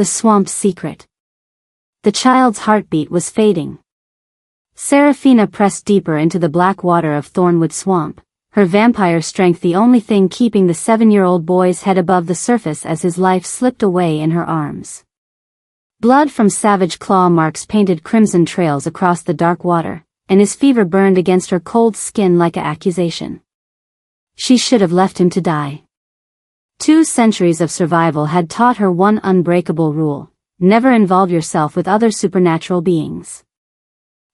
The swamp's secret. The child's heartbeat was fading. Seraphina pressed deeper into the black water of Thornwood Swamp, her vampire strength the only thing keeping the 7-year-old boy's head above the surface as his life slipped away in her arms. Blood from savage claw marks painted crimson trails across the dark water, and his fever burned against her cold skin like an accusation. She should have left him to die. 2 centuries of survival had taught her one unbreakable rule: never involve yourself with other supernatural beings.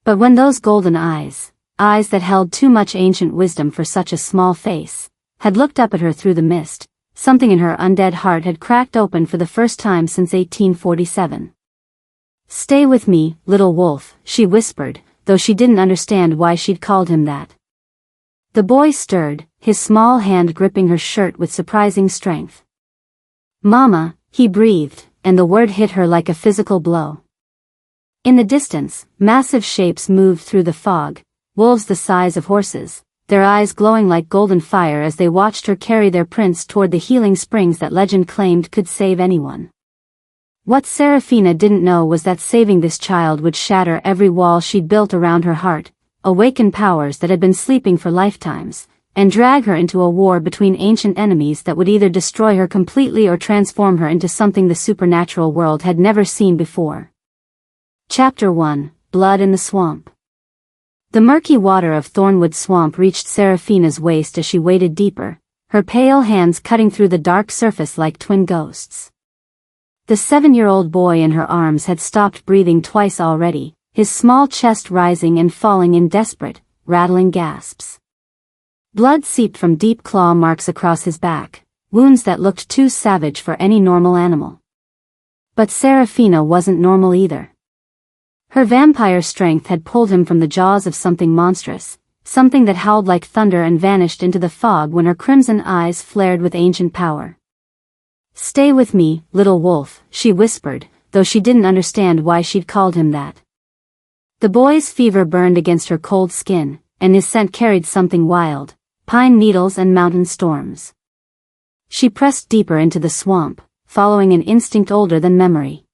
But when those golden eyes that held too much ancient wisdom for such a small face, had looked up at her through the mist, something in her undead heart had cracked open for the first time since 1847. "Stay with me, little wolf," she whispered, though she didn't understand why she'd called him that. The boy stirred, his small hand gripping her shirt with surprising strength. "Mama," he breathed, and the word hit her like a physical blow. In the distance, massive shapes moved through the fog, wolves the size of horses, their eyes glowing like golden fire as they watched her carry their prince toward the healing springs that legend claimed could save anyone. What Seraphina didn't know was that saving this child would shatter every wall she'd built around her heart, awaken powers that had been sleeping for lifetimes, and drag her into a war between ancient enemies that would either destroy her completely or transform her into something the supernatural world had never seen before. Chapter 1: Blood in the Swamp. The murky water of Thornwood Swamp reached Seraphina's waist as she waded deeper, her pale hands cutting through the dark surface like twin ghosts. The 7-year-old boy in her arms had stopped breathing twice already, his small chest rising and falling in desperate, rattling gasps. Blood seeped from deep claw marks across his back, wounds that looked too savage for any normal animal. But Seraphina wasn't normal either. Her vampire strength had pulled him from the jaws of something monstrous, something that howled like thunder and vanished into the fog when her crimson eyes flared with ancient power. "Stay with me, little wolf," she whispered, though she didn't understand why she'd called him that. The boy's fever burned against her cold skin, and his scent carried something wild: pine needles and mountain storms. She pressed deeper into the swamp, following an instinct older than memory.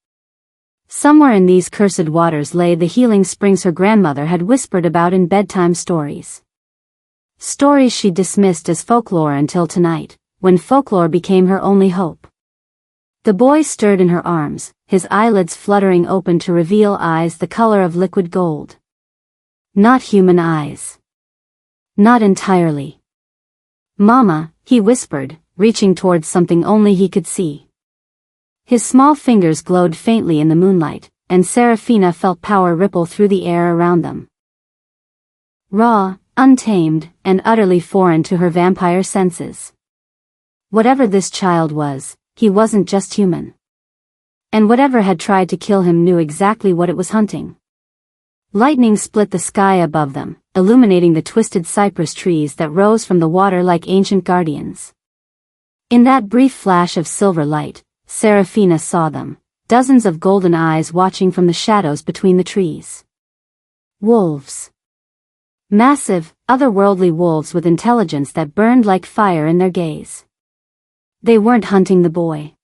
Somewhere in these cursed waters lay the healing springs her grandmother had whispered about in bedtime stories. Stories she dismissed as folklore until tonight, when folklore became her only hope. The boy stirred in her arms, his eyelids fluttering open to reveal eyes the color of liquid gold. Not human eyes. Not entirely. "Mama," he whispered, reaching towards something only he could see. His small fingers glowed faintly in the moonlight, and Seraphina felt power ripple through the air around them. Raw, untamed, and utterly foreign to her vampire senses. Whatever this child was, he wasn't just human. And whatever had tried to kill him knew exactly what it was hunting. Lightning split the sky above them, illuminating the twisted cypress trees that rose from the water like ancient guardians. In that brief flash of silver light, Seraphina saw them, dozens of golden eyes watching from the shadows between the trees. Wolves. Massive, otherworldly wolves with intelligence that burned like fire in their gaze. They weren't hunting the boy.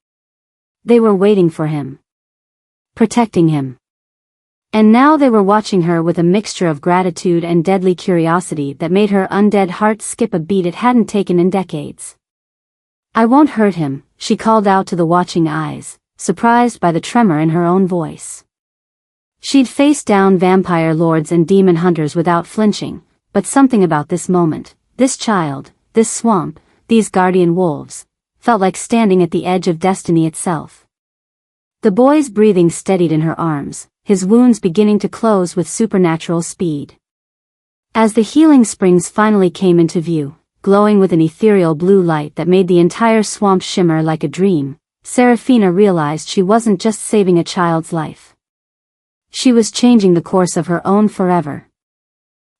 They were waiting for him. Protecting him. And now they were watching her with a mixture of gratitude and deadly curiosity that made her undead heart skip a beat it hadn't taken in decades. "I won't hurt him," she called out to the watching eyes, surprised by the tremor in her own voice. She'd faced down vampire lords and demon hunters without flinching, but something about this moment, this child, this swamp, these guardian wolves, felt like standing at the edge of destiny itself. The boy's breathing steadied in her arms, his wounds beginning to close with supernatural speed. As the healing springs finally came into view, glowing with an ethereal blue light that made the entire swamp shimmer like a dream, Seraphina realized she wasn't just saving a child's life. She was changing the course of her own forever.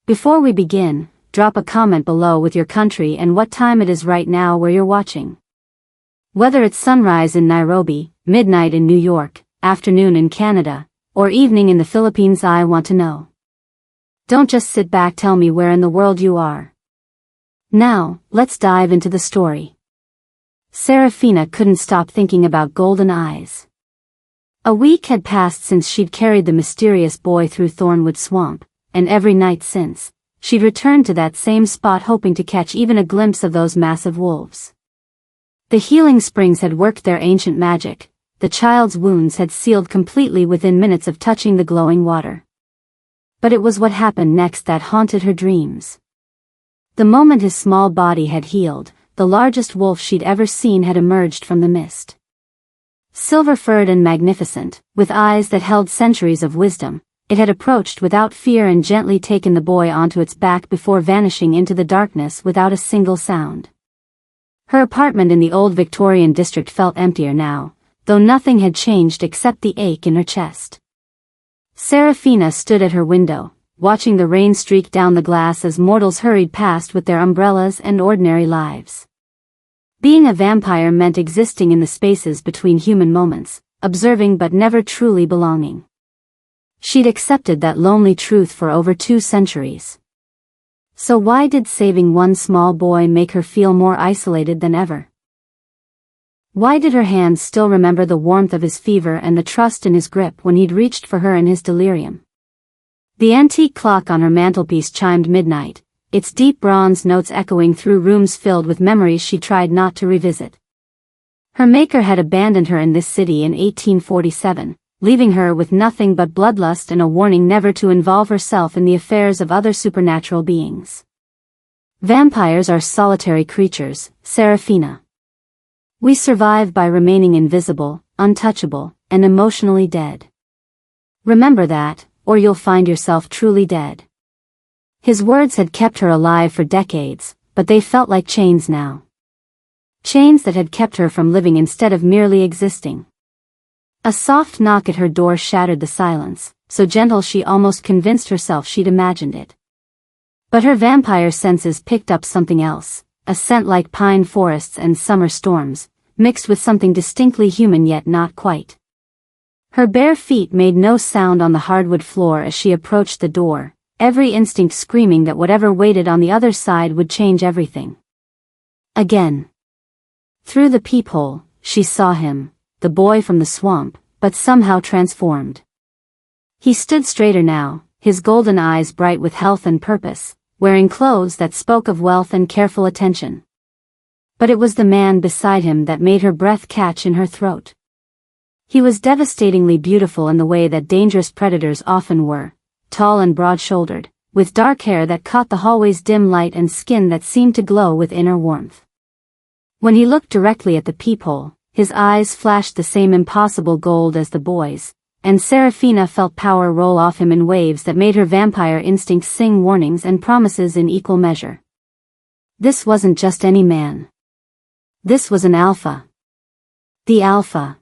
Before we begin, drop a comment below with your country and what time it is right now where you're watching. Whether it's sunrise in Nairobi, midnight in New York, afternoon in Canada, or evening in the Philippines, I want to know. Don't just sit back, tell me where in the world you are. Now, let's dive into the story. Seraphina couldn't stop thinking about golden eyes. A week had passed since she'd carried the mysterious boy through Thornwood Swamp, and every night since, she'd returned to that same spot hoping to catch even a glimpse of those massive wolves. The healing springs had worked their ancient magic. The child's wounds had sealed completely within minutes of touching the glowing water. But it was what happened next that haunted her dreams. The moment his small body had healed, the largest wolf she'd ever seen had emerged from the mist. Silver-furred and magnificent, with eyes that held centuries of wisdom, it had approached without fear and gently taken the boy onto its back before vanishing into the darkness without a single sound. Her apartment in the old Victorian district felt emptier now, though nothing had changed except the ache in her chest. Seraphina stood at her window, watching the rain streak down the glass as mortals hurried past with their umbrellas and ordinary lives. Being a vampire meant existing in the spaces between human moments, observing but never truly belonging. She'd accepted that lonely truth for over 2 centuries. So why did saving one small boy make her feel more isolated than ever? Why did her hands still remember the warmth of his fever and the trust in his grip when he'd reached for her in his delirium? The antique clock on her mantelpiece chimed midnight, its deep bronze notes echoing through rooms filled with memories she tried not to revisit. Her maker had abandoned her in this city in 1847, leaving her with nothing but bloodlust and a warning never to involve herself in the affairs of other supernatural beings. Vampires are solitary creatures, Seraphina. We survive by remaining invisible, untouchable, and emotionally dead. Remember that, or you'll find yourself truly dead. His words had kept her alive for decades, but they felt like chains now. Chains that had kept her from living instead of merely existing. A soft knock at her door shattered the silence, so gentle she almost convinced herself she'd imagined it. But her vampire senses picked up something else, a scent like pine forests and summer storms, mixed with something distinctly human yet not quite. Her bare feet made no sound on the hardwood floor as she approached the door, every instinct screaming that whatever waited on the other side would change everything. Again. Through the peephole, she saw him, the boy from the swamp, but somehow transformed. He stood straighter now, his golden eyes bright with health and purpose, wearing clothes that spoke of wealth and careful attention. But it was the man beside him that made her breath catch in her throat. He was devastatingly beautiful in the way that dangerous predators often were, tall and broad-shouldered, with dark hair that caught the hallway's dim light and skin that seemed to glow with inner warmth. When he looked directly at the peephole, his eyes flashed the same impossible gold as the boy's, and Seraphina felt power roll off him in waves that made her vampire instincts sing warnings and promises in equal measure. This wasn't just any man. This was an alpha. The alpha.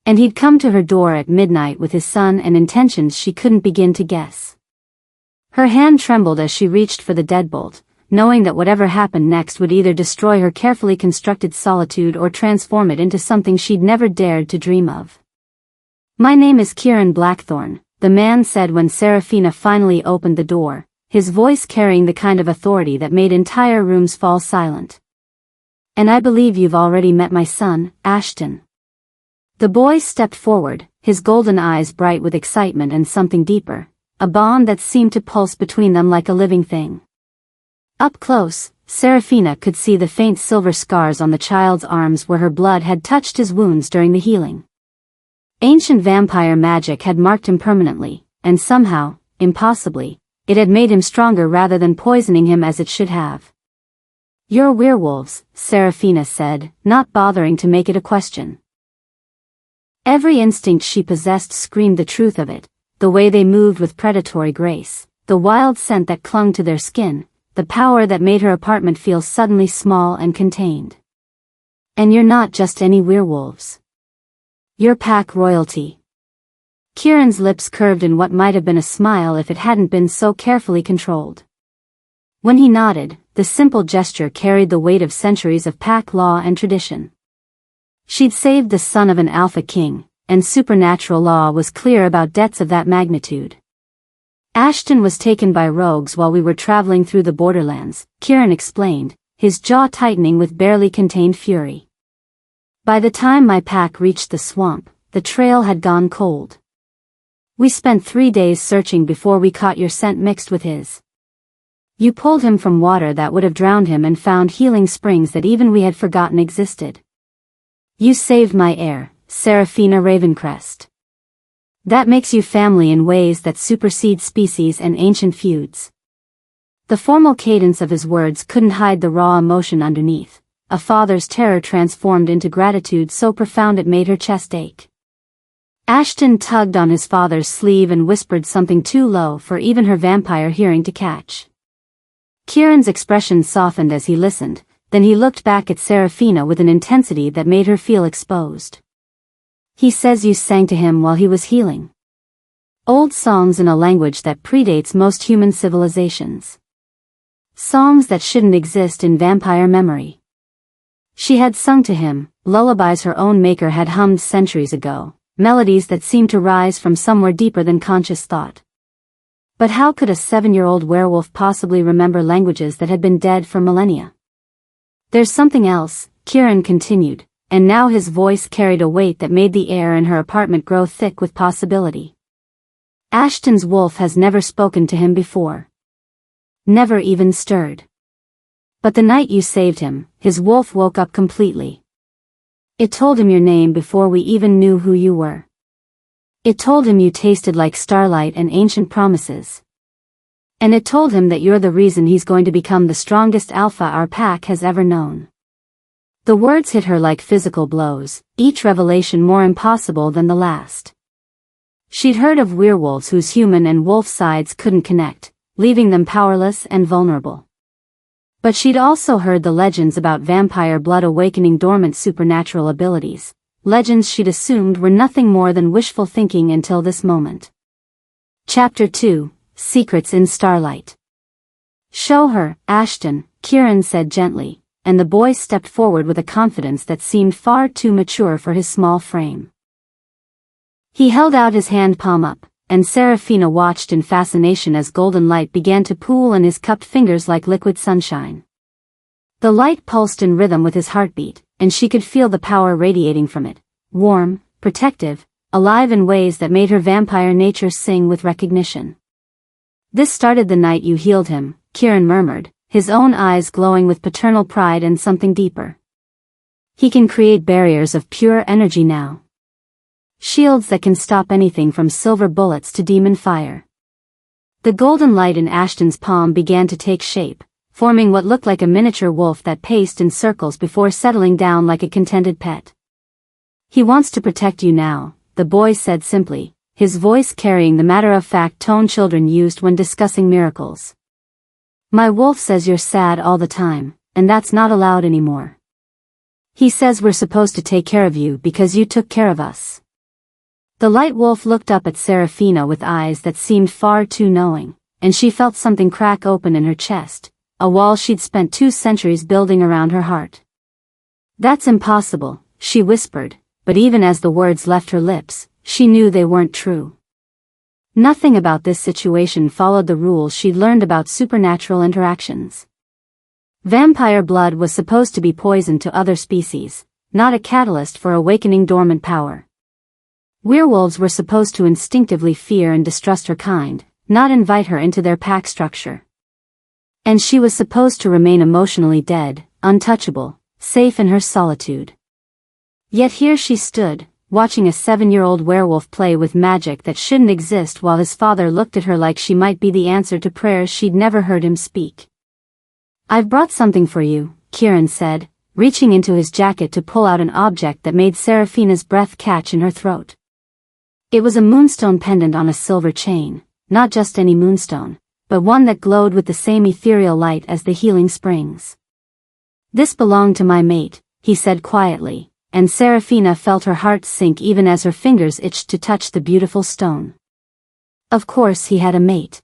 And he'd come to her door at midnight with his son and intentions she couldn't begin to guess. Her hand trembled as she reached for the deadbolt, knowing that whatever happened next would either destroy her carefully constructed solitude or transform it into something she'd never dared to dream of. "My name is Kieran Blackthorne," the man said when Seraphina finally opened the door, his voice carrying the kind of authority that made entire rooms fall silent. "And I believe you've already met my son, Ashton." The boy stepped forward, his golden eyes bright with excitement and something deeper, a bond that seemed to pulse between them like a living thing. Up close, Seraphina could see the faint silver scars on the child's arms where her blood had touched his wounds during the healing. Ancient vampire magic had marked him permanently, and somehow, impossibly, it had made him stronger rather than poisoning him as it should have. "You're werewolves," Seraphina said, not bothering to make it a question. Every instinct she possessed screamed the truth of it, the way they moved with predatory grace, the wild scent that clung to their skin, the power that made her apartment feel suddenly small and contained. "And you're not just any werewolves. You're pack royalty." Kieran's lips curved in what might have been a smile if it hadn't been so carefully controlled. When he nodded, the simple gesture carried the weight of centuries of pack law and tradition. She'd saved the son of an alpha king, and supernatural law was clear about debts of that magnitude. "Ashton was taken by rogues while we were traveling through the borderlands," Kieran explained, his jaw tightening with barely contained fury. "By the time my pack reached the swamp, the trail had gone cold. We spent 3 days searching before we caught your scent mixed with his. You pulled him from water that would have drowned him and found healing springs that even we had forgotten existed. You saved my heir, Seraphina Ravencrest. That makes you family in ways that supersede species and ancient feuds. The formal cadence of his words couldn't hide the raw emotion underneath, a father's terror transformed into gratitude so profound it made her chest ache. Ashton tugged on his father's sleeve and whispered something too low for even her vampire hearing to catch. Kieran's expression softened as he listened, then he looked back at Seraphina with an intensity that made her feel exposed. He says you sang to him while he was healing. Old songs in a language that predates most human civilizations. Songs that shouldn't exist in vampire memory. She had sung to him, lullabies her own maker had hummed centuries ago, melodies that seemed to rise from somewhere deeper than conscious thought. But how could a 7-year-old werewolf possibly remember languages that had been dead for millennia? There's something else, Kieran continued, and now his voice carried a weight that made the air in her apartment grow thick with possibility. Ashton's wolf has never spoken to him before. Never even stirred. But the night you saved him, his wolf woke up completely. It told him your name before we even knew who you were. It told him you tasted like starlight and ancient promises. And it told him that you're the reason he's going to become the strongest alpha our pack has ever known. The words hit her like physical blows, each revelation more impossible than the last. She'd heard of werewolves whose human and wolf sides couldn't connect, leaving them powerless and vulnerable. But she'd also heard the legends about vampire blood awakening dormant supernatural abilities, legends she'd assumed were nothing more than wishful thinking until this moment. Chapter 2, Secrets in Starlight. Show her, Ashton, Kieran said gently, and the boy stepped forward with a confidence that seemed far too mature for his small frame. He held out his hand palm up, and Seraphina watched in fascination as golden light began to pool in his cupped fingers like liquid sunshine. The light pulsed in rhythm with his heartbeat, and she could feel the power radiating from it, warm, protective, alive in ways that made her vampire nature sing with recognition. This started the night you healed him, Kieran murmured, his own eyes glowing with paternal pride and something deeper. He can create barriers of pure energy now. Shields that can stop anything from silver bullets to demon fire. The golden light in Ashton's palm began to take shape, forming what looked like a miniature wolf that paced in circles before settling down like a contented pet. He wants to protect you now, the boy said simply, his voice carrying the matter-of-fact tone children used when discussing miracles. My wolf says you're sad all the time, and that's not allowed anymore. He says we're supposed to take care of you because you took care of us. The light wolf looked up at Seraphina with eyes that seemed far too knowing, and she felt something crack open in her chest, a wall she'd spent 2 centuries building around her heart. That's impossible, she whispered, but even as the words left her lips, she knew they weren't true. Nothing about this situation followed the rules she'd learned about supernatural interactions. Vampire blood was supposed to be poison to other species, not a catalyst for awakening dormant power. Werewolves were supposed to instinctively fear and distrust her kind, not invite her into their pack structure. And she was supposed to remain emotionally dead, untouchable, safe in her solitude. Yet here she stood, watching a 7-year-old werewolf play with magic that shouldn't exist while his father looked at her like she might be the answer to prayers she'd never heard him speak. I've brought something for you, Kieran said, reaching into his jacket to pull out an object that made Seraphina's breath catch in her throat. It was a moonstone pendant on a silver chain, not just any moonstone, but one that glowed with the same ethereal light as the healing springs. This belonged to my mate, he said quietly, and Seraphina felt her heart sink even as her fingers itched to touch the beautiful stone. Of course he had a mate.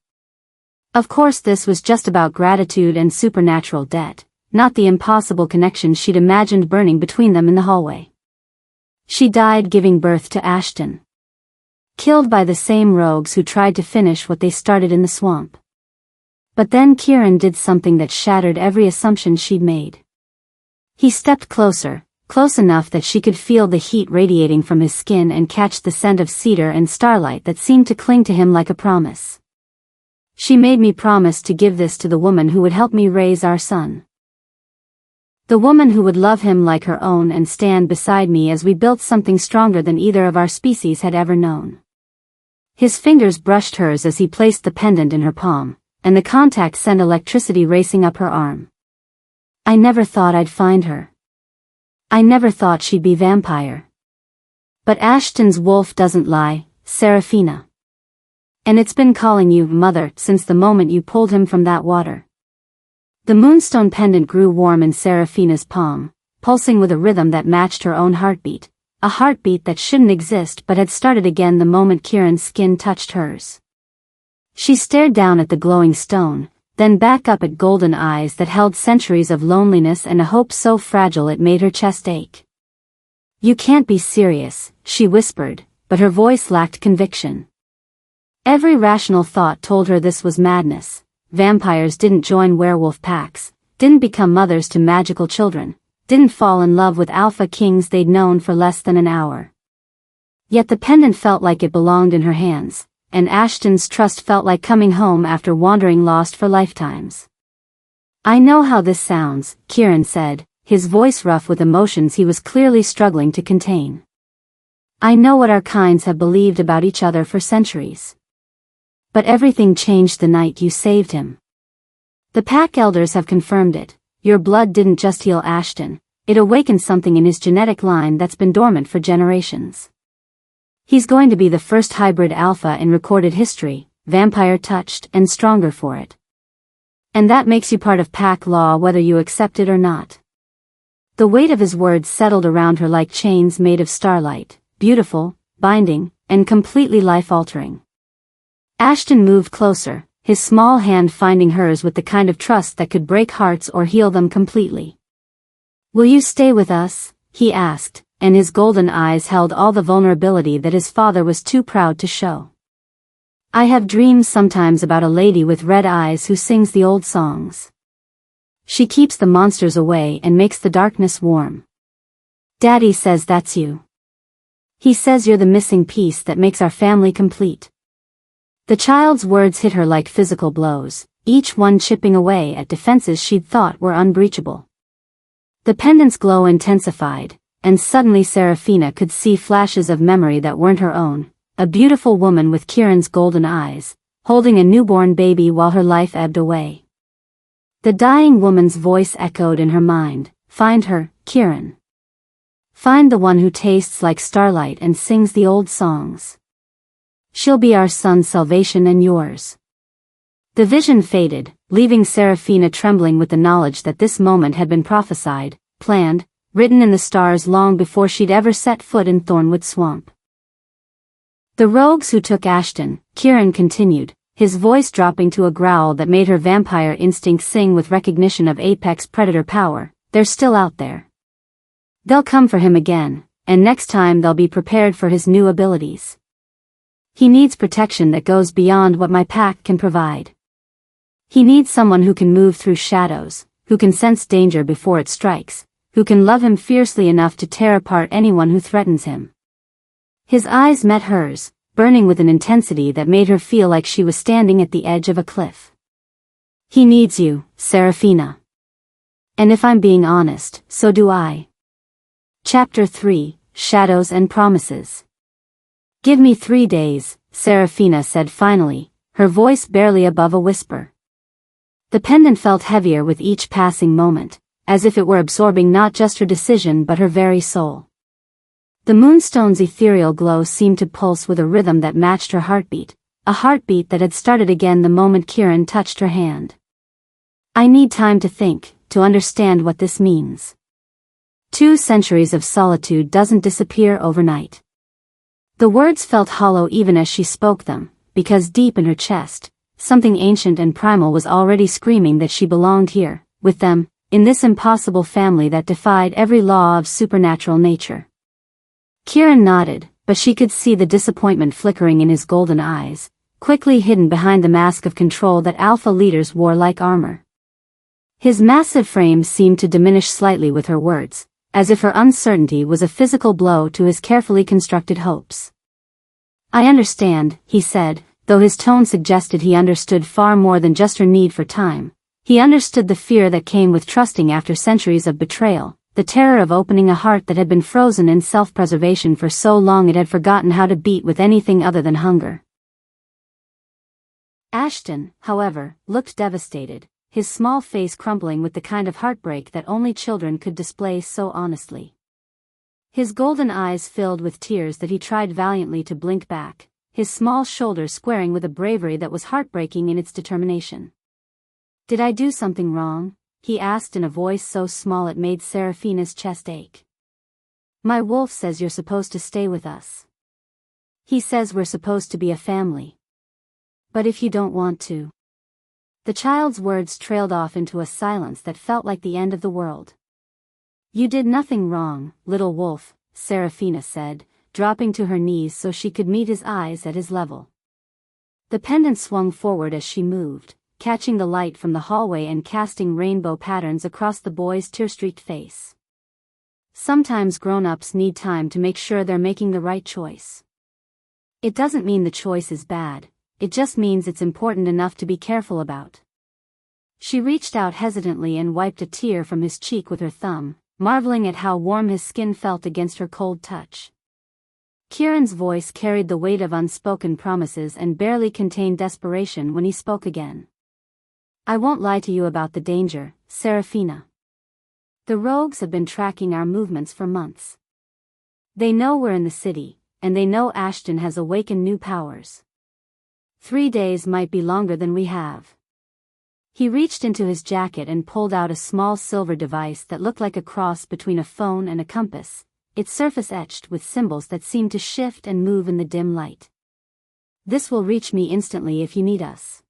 Of course this was just about gratitude and supernatural debt, not the impossible connection she'd imagined burning between them in the hallway. She died giving birth to Ashton. Killed by the same rogues who tried to finish what they started in the swamp. But then Kieran did something that shattered every assumption she'd made. He stepped closer, close enough that she could feel the heat radiating from his skin and catch the scent of cedar and starlight that seemed to cling to him like a promise. She made me promise to give this to the woman who would help me raise our son. The woman who would love him like her own and stand beside me as we built something stronger than either of our species had ever known. His fingers brushed hers as he placed the pendant in her palm, and the contact sent electricity racing up her arm. I never thought I'd find her. I never thought she'd be vampire. But Ashton's wolf doesn't lie, Seraphina. And it's been calling you, mother, since the moment you pulled him from that water. The moonstone pendant grew warm in Seraphina's palm, pulsing with a rhythm that matched her own heartbeat, a heartbeat that shouldn't exist but had started again the moment Kieran's skin touched hers. She stared down at the glowing stone, then back up at golden eyes that held centuries of loneliness and a hope so fragile it made her chest ache. You can't be serious, she whispered, but her voice lacked conviction. Every rational thought told her this was madness. Vampires didn't join werewolf packs, didn't become mothers to magical children, didn't fall in love with alpha kings they'd known for less than an hour. Yet the pendant felt like it belonged in her hands, and Ashton's trust felt like coming home after wandering lost for lifetimes. I know how this sounds, Kieran said, his voice rough with emotions he was clearly struggling to contain. I know what our kinds have believed about each other for centuries. But everything changed the night you saved him. The pack elders have confirmed it. Your blood didn't just heal Ashton, it awakened something in his genetic line that's been dormant for generations. He's going to be the first hybrid alpha in recorded history, vampire touched and stronger for it. And that makes you part of pack law whether you accept it or not. The weight of his words settled around her like chains made of starlight, beautiful, binding, and completely life-altering. Ashton moved closer, his small hand finding hers with the kind of trust that could break hearts or heal them completely. Will you stay with us? He asked, and his golden eyes held all the vulnerability that his father was too proud to show. I have dreams sometimes about a lady with red eyes who sings the old songs. She keeps the monsters away and makes the darkness warm. Daddy says that's you. He says you're the missing piece that makes our family complete. The child's words hit her like physical blows, each one chipping away at defenses she'd thought were unbreachable. The pendant's glow intensified, and suddenly Seraphina could see flashes of memory that weren't her own, a beautiful woman with Kieran's golden eyes, holding a newborn baby while her life ebbed away. The dying woman's voice echoed in her mind, find her, Kieran. Find the one who tastes like starlight and sings the old songs. She'll be our son's salvation and yours. The vision faded, leaving Seraphina trembling with the knowledge that this moment had been prophesied, planned, written in the stars long before she'd ever set foot in Thornwood Swamp. The rogues who took Ashton, Kieran continued, his voice dropping to a growl that made her vampire instinct sing with recognition of apex predator power, they're still out there. They'll come for him again, and next time they'll be prepared for his new abilities. He needs protection that goes beyond what my pack can provide. He needs someone who can move through shadows, who can sense danger before it strikes, who can love him fiercely enough to tear apart anyone who threatens him. His eyes met hers, burning with an intensity that made her feel like she was standing at the edge of a cliff. He needs you, Seraphina. And if I'm being honest, so do I. Chapter 3, Shadows and Promises. Give me 3 days, Seraphina said finally, her voice barely above a whisper. The pendant felt heavier with each passing moment, as if it were absorbing not just her decision but her very soul. The moonstone's ethereal glow seemed to pulse with a rhythm that matched her heartbeat, a heartbeat that had started again the moment Kieran touched her hand. I need time to think, to understand what this means. 2 centuries of solitude doesn't disappear overnight. The words felt hollow even as she spoke them, because deep in her chest, something ancient and primal was already screaming that she belonged here, with them, in this impossible family that defied every law of supernatural nature. Kieran nodded, but she could see the disappointment flickering in his golden eyes, quickly hidden behind the mask of control that alpha leaders wore like armor. His massive frame seemed to diminish slightly with her words, as if her uncertainty was a physical blow to his carefully constructed hopes. "I understand," he said, though his tone suggested he understood far more than just her need for time. He understood the fear that came with trusting after centuries of betrayal, the terror of opening a heart that had been frozen in self-preservation for so long it had forgotten how to beat with anything other than hunger. Ashton, however, looked devastated, his small face crumpling with the kind of heartbreak that only children could display so honestly. His golden eyes filled with tears that he tried valiantly to blink back, his small shoulders squaring with a bravery that was heartbreaking in its determination. "Did I do something wrong?" he asked in a voice so small it made Seraphina's chest ache. "My wolf says you're supposed to stay with us. He says we're supposed to be a family. But if you don't want to..." The child's words trailed off into a silence that felt like the end of the world. "You did nothing wrong, little wolf," Seraphina said, dropping to her knees so she could meet his eyes at his level. The pendant swung forward as she moved, catching the light from the hallway and casting rainbow patterns across the boy's tear-streaked face. Sometimes grown-ups need time to make sure they're making the right choice. It doesn't mean the choice is bad, it just means it's important enough to be careful about. She reached out hesitantly and wiped a tear from his cheek with her thumb, marveling at how warm his skin felt against her cold touch. Kieran's voice carried the weight of unspoken promises and barely contained desperation when he spoke again. "I won't lie to you about the danger, Seraphina. The rogues have been tracking our movements for months. They know we're in the city, and they know Ashton has awakened new powers. 3 days might be longer than we have." He reached into his jacket and pulled out a small silver device that looked like a cross between a phone and a compass, its surface etched with symbols that seemed to shift and move in the dim light. "This will reach me instantly if you need us."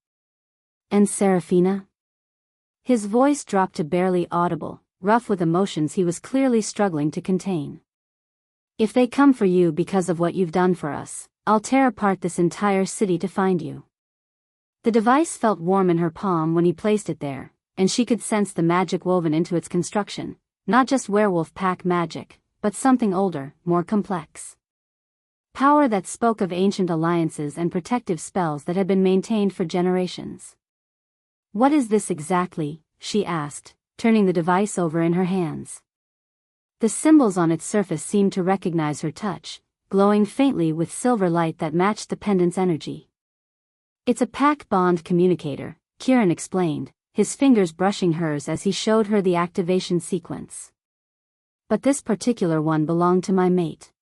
"And Seraphina?" His voice dropped to barely audible, rough with emotions he was clearly struggling to contain. "If they come for you because of what you've done for us, I'll tear apart this entire city to find you." The device felt warm in her palm when he placed it there, and she could sense the magic woven into its construction, not just werewolf pack magic, but something older, more complex. Power that spoke of ancient alliances and protective spells that had been maintained for generations. "What is this exactly?" she asked, turning the device over in her hands. The symbols on its surface seemed to recognize her touch, glowing faintly with silver light that matched the pendant's energy. "It's a pack bond communicator," Kieran explained, his fingers brushing hers as he showed her the activation sequence. "But this particular one belonged to my mate.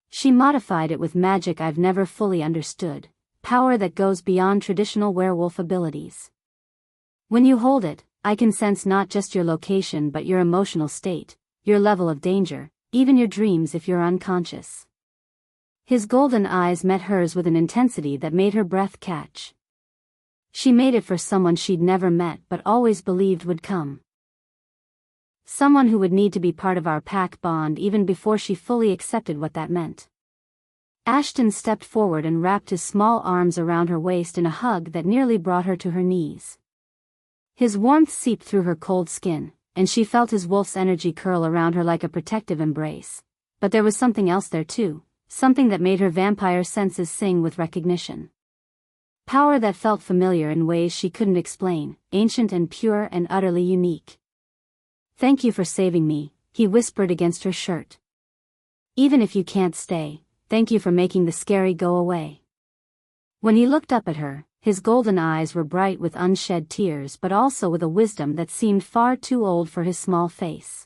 She modified it with magic I've never fully understood, power that goes beyond traditional werewolf abilities. When you hold it, I can sense not just your location but your emotional state, your level of danger, even your dreams if you're unconscious." His golden eyes met hers with an intensity that made her breath catch. She made it for someone she'd never met but always believed would come. Someone who would need to be part of our pack bond even before she fully accepted what that meant. Ashton stepped forward and wrapped his small arms around her waist in a hug that nearly brought her to her knees. His warmth seeped through her cold skin, and she felt his wolf's energy curl around her like a protective embrace. But there was something else there too, something that made her vampire senses sing with recognition. Power that felt familiar in ways she couldn't explain, ancient and pure and utterly unique. "Thank you for saving me," he whispered against her shirt. "Even if you can't stay, thank you for making the scary go away." When he looked up at her, his golden eyes were bright with unshed tears but also with a wisdom that seemed far too old for his small face.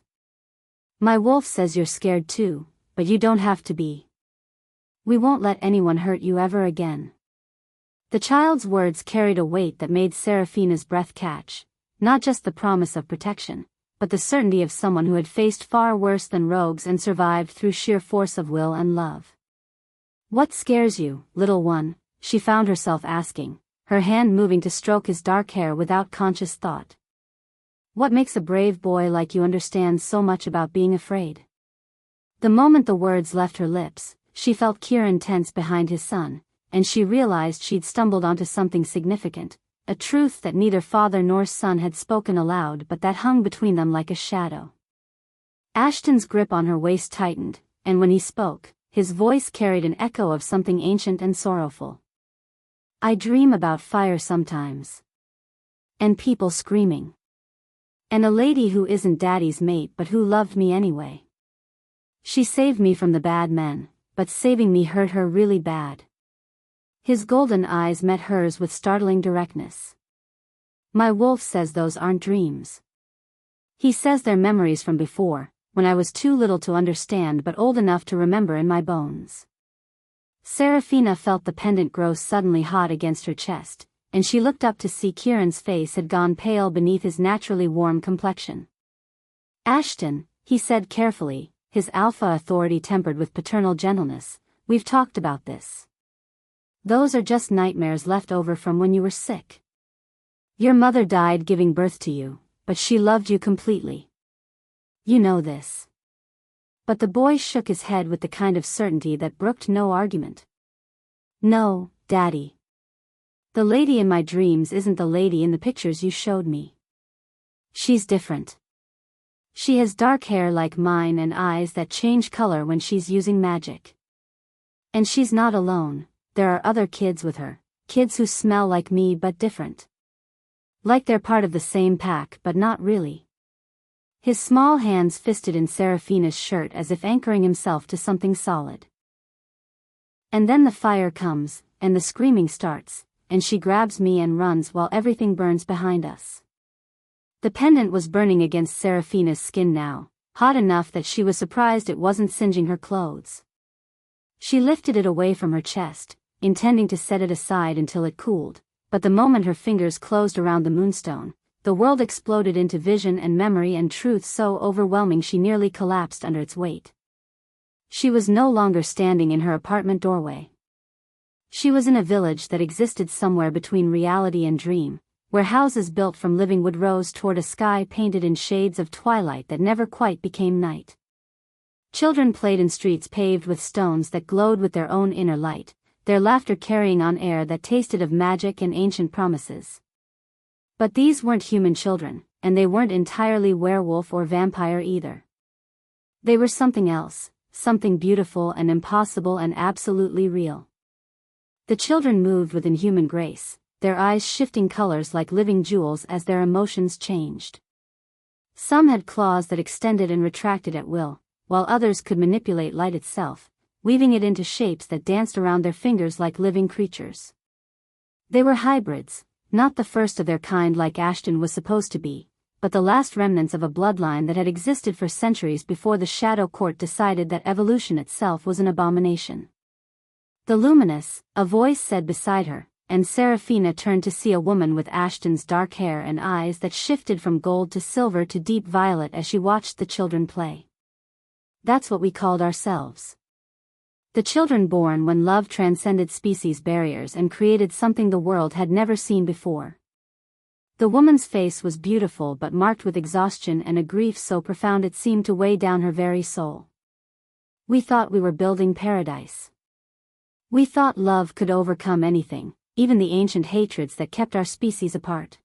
"My wolf says you're scared too, but you don't have to be. We won't let anyone hurt you ever again." The child's words carried a weight that made Seraphina's breath catch, not just the promise of protection, but the certainty of someone who had faced far worse than rogues and survived through sheer force of will and love. "What scares you, little one?" she found herself asking, her hand moving to stroke his dark hair without conscious thought. "What makes a brave boy like you understand so much about being afraid?" The moment the words left her lips, she felt Kieran tense behind his son, and she realized she'd stumbled onto something significant, a truth that neither father nor son had spoken aloud but that hung between them like a shadow. Ashton's grip on her waist tightened, and when he spoke, his voice carried an echo of something ancient and sorrowful. I dream about fire sometimes. And people screaming. And a lady who isn't Daddy's mate but who loved me anyway. She saved me from the bad men, but saving me hurt her really bad. His golden eyes met hers with startling directness. My wolf says those aren't dreams. He says they're memories from before, when I was too little to understand but old enough to remember in my bones. Seraphina felt the pendant grow suddenly hot against her chest, and she looked up to see Kieran's face had gone pale beneath his naturally warm complexion. Ashton, he said carefully, his alpha authority tempered with paternal gentleness, we've talked about this. Those are just nightmares left over from when you were sick. Your mother died giving birth to you, but she loved you completely. You know this. But the boy shook his head with the kind of certainty that brooked no argument. No, Daddy. The lady in my dreams isn't the lady in the pictures you showed me. She's different. She has dark hair like mine and eyes that change color when she's using magic. And she's not alone, there are other kids with her, kids who smell like me but different. Like they're part of the same pack but not really. His small hands fisted in Seraphina's shirt as if anchoring himself to something solid. And then the fire comes, and the screaming starts, and she grabs me and runs while everything burns behind us. The pendant was burning against Seraphina's skin now, hot enough that she was surprised it wasn't singeing her clothes. She lifted it away from her chest, intending to set it aside until it cooled, but the moment her fingers closed around the moonstone, the world exploded into vision and memory and truth so overwhelming she nearly collapsed under its weight. She was no longer standing in her apartment doorway. She was in a village that existed somewhere between reality and dream, where houses built from living wood rose toward a sky painted in shades of twilight that never quite became night. Children played in streets paved with stones that glowed with their own inner light, their laughter carrying on air that tasted of magic and ancient promises. But these weren't human children, and they weren't entirely werewolf or vampire either. They were something else, something beautiful and impossible and absolutely real. The children moved with inhuman grace, their eyes shifting colors like living jewels as their emotions changed. Some had claws that extended and retracted at will, while others could manipulate light itself, weaving it into shapes that danced around their fingers like living creatures. They were hybrids, not the first of their kind like Ashton was supposed to be, but the last remnants of a bloodline that had existed for centuries before the Shadow Court decided that evolution itself was an abomination. The luminous, a voice said beside her, and Seraphina turned to see a woman with Ashton's dark hair and eyes that shifted from gold to silver to deep violet as she watched the children play. That's what we called ourselves. The children born when love transcended species barriers and created something the world had never seen before. The woman's face was beautiful but marked with exhaustion and a grief so profound it seemed to weigh down her very soul. We thought we were building paradise. We thought love could overcome anything, even the ancient hatreds that kept our species apart.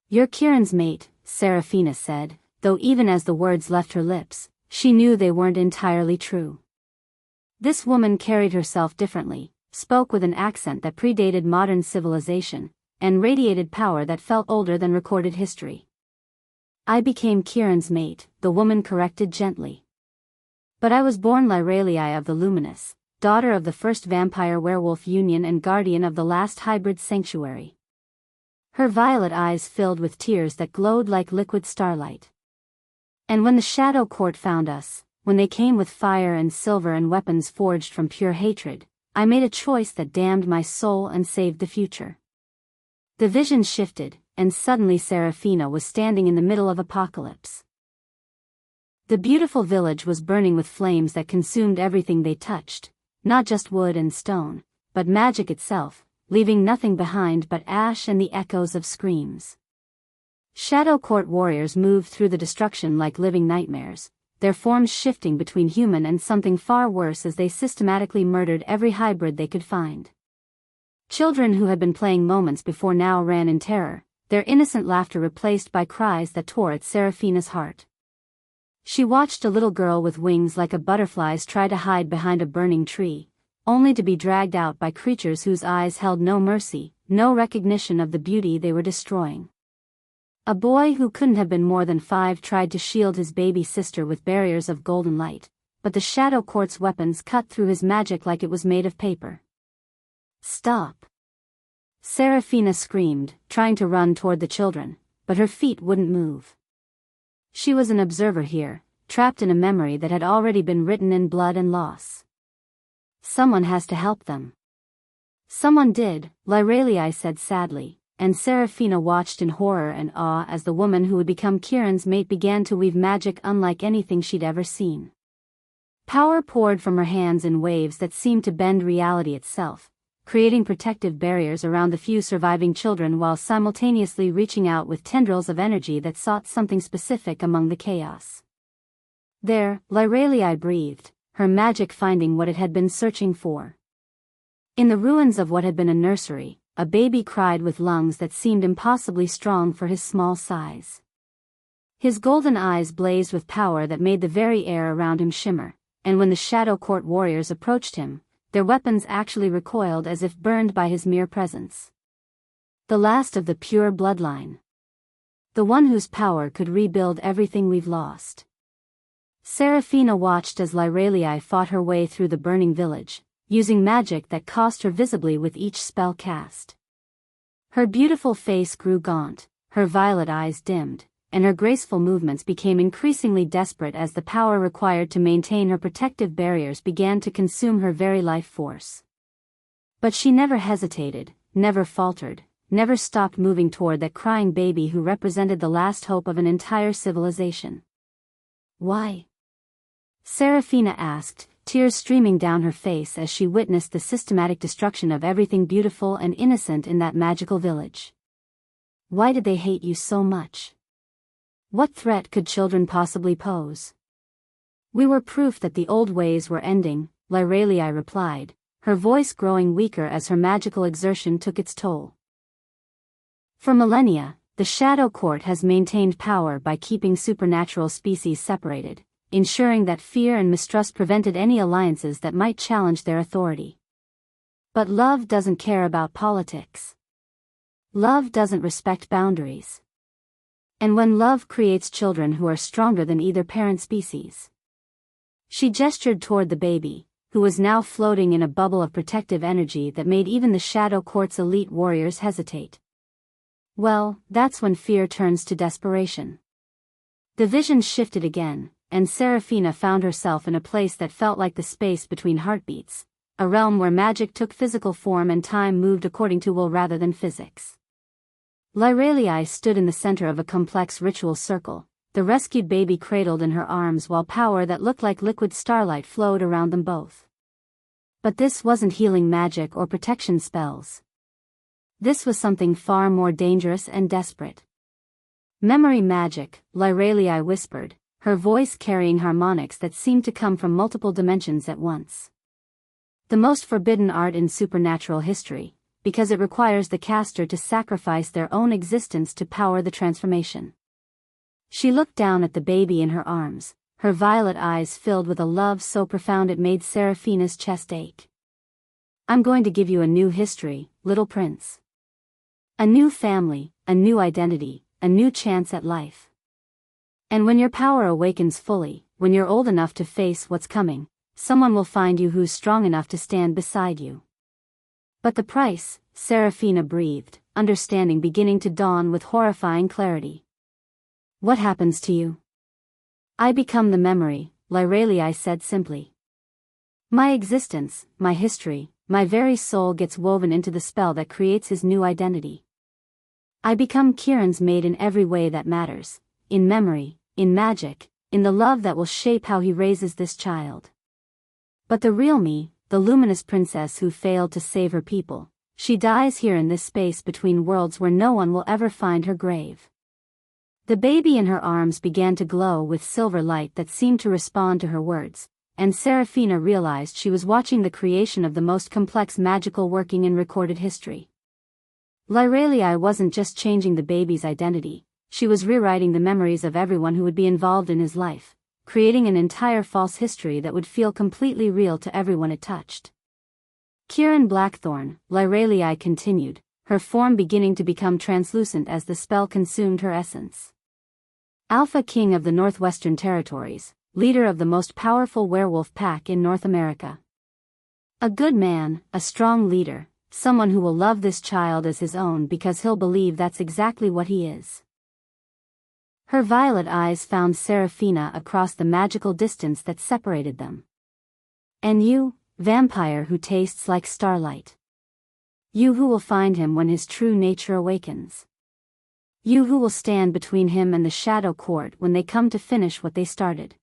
You're Kieran's mate, Seraphina said, though even as the words left her lips, she knew they weren't entirely true. This woman carried herself differently, spoke with an accent that predated modern civilization, and radiated power that felt older than recorded history. I became Kieran's mate, the woman corrected gently. But I was born Lyralii of the Luminous, daughter of the first vampire-werewolf union and guardian of the last hybrid sanctuary. Her violet eyes filled with tears that glowed like liquid starlight. And when the Shadow Court found us, when they came with fire and silver and weapons forged from pure hatred, I made a choice that damned my soul and saved the future. The vision shifted, and suddenly Seraphina was standing in the middle of apocalypse. The beautiful village was burning with flames that consumed everything they touched, not just wood and stone, but magic itself, leaving nothing behind but ash and the echoes of screams. Shadow Court warriors moved through the destruction like living nightmares, their forms shifting between human and something far worse as they systematically murdered every hybrid they could find. Children who had been playing moments before now ran in terror, their innocent laughter replaced by cries that tore at Seraphina's heart. She watched a little girl with wings like a butterfly's try to hide behind a burning tree, only to be dragged out by creatures whose eyes held no mercy, no recognition of the beauty they were destroying. A boy who couldn't have been more than 5 tried to shield his baby sister with barriers of golden light, but the Shadow Court's weapons cut through his magic like it was made of paper. "Stop!" Seraphina screamed, trying to run toward the children, but her feet wouldn't move. She was an observer here, trapped in a memory that had already been written in blood and loss. Someone has to help them. Someone did, Lyralii said sadly, and Seraphina watched in horror and awe as the woman who would become Kieran's mate began to weave magic unlike anything she'd ever seen. Power poured from her hands in waves that seemed to bend reality itself, creating protective barriers around the few surviving children while simultaneously reaching out with tendrils of energy that sought something specific among the chaos. There, Lyralii breathed, her magic finding what it had been searching for. In the ruins of what had been a nursery, a baby cried with lungs that seemed impossibly strong for his small size. His golden eyes blazed with power that made the very air around him shimmer, and when the Shadow Court warriors approached him, their weapons actually recoiled as if burned by his mere presence. The last of the pure bloodline. The one whose power could rebuild everything we've lost. Seraphina watched as Lyralii fought her way through the burning village, using magic that cost her visibly with each spell cast. Her beautiful face grew gaunt, her violet eyes dimmed, and her graceful movements became increasingly desperate as the power required to maintain her protective barriers began to consume her very life force. But she never hesitated, never faltered, never stopped moving toward that crying baby who represented the last hope of an entire civilization. "Why?" Seraphina asked, tears streaming down her face as she witnessed the systematic destruction of everything beautiful and innocent in that magical village. "Why did they hate you so much? What threat could children possibly pose?" "We were proof that the old ways were ending," Lyralii replied, her voice growing weaker as her magical exertion took its toll. "For millennia, the Shadow Court has maintained power by keeping supernatural species separated, ensuring that fear and mistrust prevented any alliances that might challenge their authority. But love doesn't care about politics. Love doesn't respect boundaries. And when love creates children who are stronger than either parent species." She gestured toward the baby, who was now floating in a bubble of protective energy that made even the Shadow Court's elite warriors hesitate. Well, that's when fear turns to desperation. The vision shifted again, and Seraphina found herself in a place that felt like the space between heartbeats, a realm where magic took physical form and time moved according to will rather than physics. Lyralii stood in the center of a complex ritual circle, the rescued baby cradled in her arms while power that looked like liquid starlight flowed around them both. But this wasn't healing magic or protection spells. This was something far more dangerous and desperate. "Memory magic," Lyralii whispered, her voice carrying harmonics that seemed to come from multiple dimensions at once. "The most forbidden art in supernatural history, because it requires the caster to sacrifice their own existence to power the transformation." She looked down at the baby in her arms, her violet eyes filled with a love so profound it made Seraphina's chest ache. "I'm going to give you a new history, little prince. A new family, a new identity, a new chance at life. And when your power awakens fully, when you're old enough to face what's coming, someone will find you who's strong enough to stand beside you." "But the price," Seraphina breathed, understanding beginning to dawn with horrifying clarity. "What happens to you?" "I become the memory," Lyralii said simply. "My existence, my history, my very soul gets woven into the spell that creates his new identity. I become Kieran's mate in every way that matters, in memory, in magic, in the love that will shape how he raises this child. But the real me, the luminous princess who failed to save her people, she dies here in this space between worlds where no one will ever find her grave." The baby in her arms began to glow with silver light that seemed to respond to her words, and Seraphina realized she was watching the creation of the most complex magical working in recorded history. Lyralii wasn't just changing the baby's identity, she was rewriting the memories of everyone who would be involved in his life, creating an entire false history that would feel completely real to everyone it touched. Kieran Blackthorne, Lyralii continued, her form beginning to become translucent as the spell consumed her essence. Alpha King of the Northwestern Territories, leader of the most powerful werewolf pack in North America. A good man, a strong leader, someone who will love this child as his own because he'll believe that's exactly what he is. Her violet eyes found Seraphina across the magical distance that separated them. And you, vampire who tastes like starlight. You who will find him when his true nature awakens. You who will stand between him and the Shadow Court when they come to finish what they started.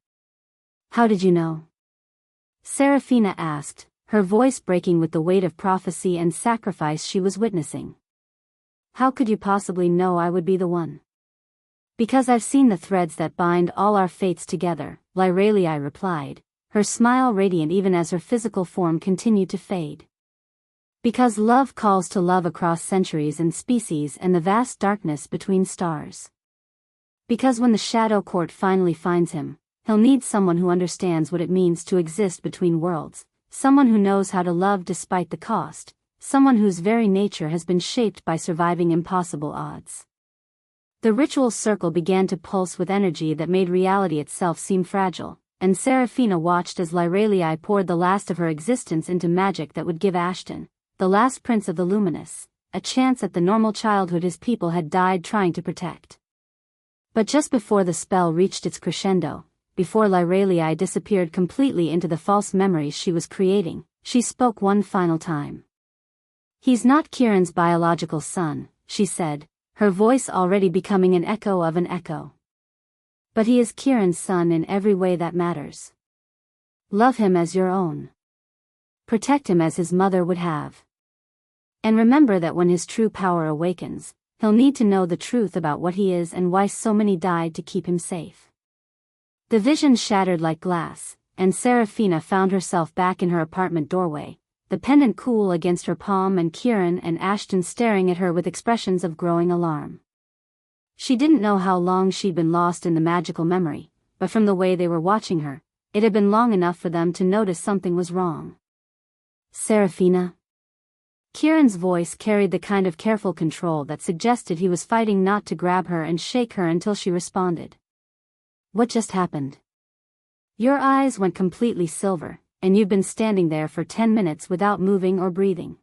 How did you know? Seraphina asked, her voice breaking with the weight of prophecy and sacrifice she was witnessing. How could you possibly know I would be the one? Because I've seen the threads that bind all our fates together, Lyralii replied, her smile radiant even as her physical form continued to fade. Because love calls to love across centuries and species and the vast darkness between stars. Because when the Shadow Court finally finds him, he'll need someone who understands what it means to exist between worlds, someone who knows how to love despite the cost, someone whose very nature has been shaped by surviving impossible odds. The ritual circle began to pulse with energy that made reality itself seem fragile, and Seraphina watched as Lyralii poured the last of her existence into magic that would give Ashton, the last prince of the luminous, a chance at the normal childhood his people had died trying to protect. But just before the spell reached its crescendo, before Lyralii disappeared completely into the false memories she was creating, she spoke one final time. He's not Kieran's biological son, she said, her voice already becoming an echo of an echo. But he is Kieran's son in every way that matters. Love him as your own. Protect him as his mother would have. And remember that when his true power awakens, he'll need to know the truth about what he is and why so many died to keep him safe. The vision shattered like glass, and Seraphina found herself back in her apartment doorway, the pendant cool against her palm and Kieran and Ashton staring at her with expressions of growing alarm. She didn't know how long she'd been lost in the magical memory, but from the way they were watching her, it had been long enough for them to notice something was wrong. Seraphina? Kieran's voice carried the kind of careful control that suggested he was fighting not to grab her and shake her until she responded. What just happened? Your eyes went completely silver, and you've been standing there for 10 minutes without moving or breathing.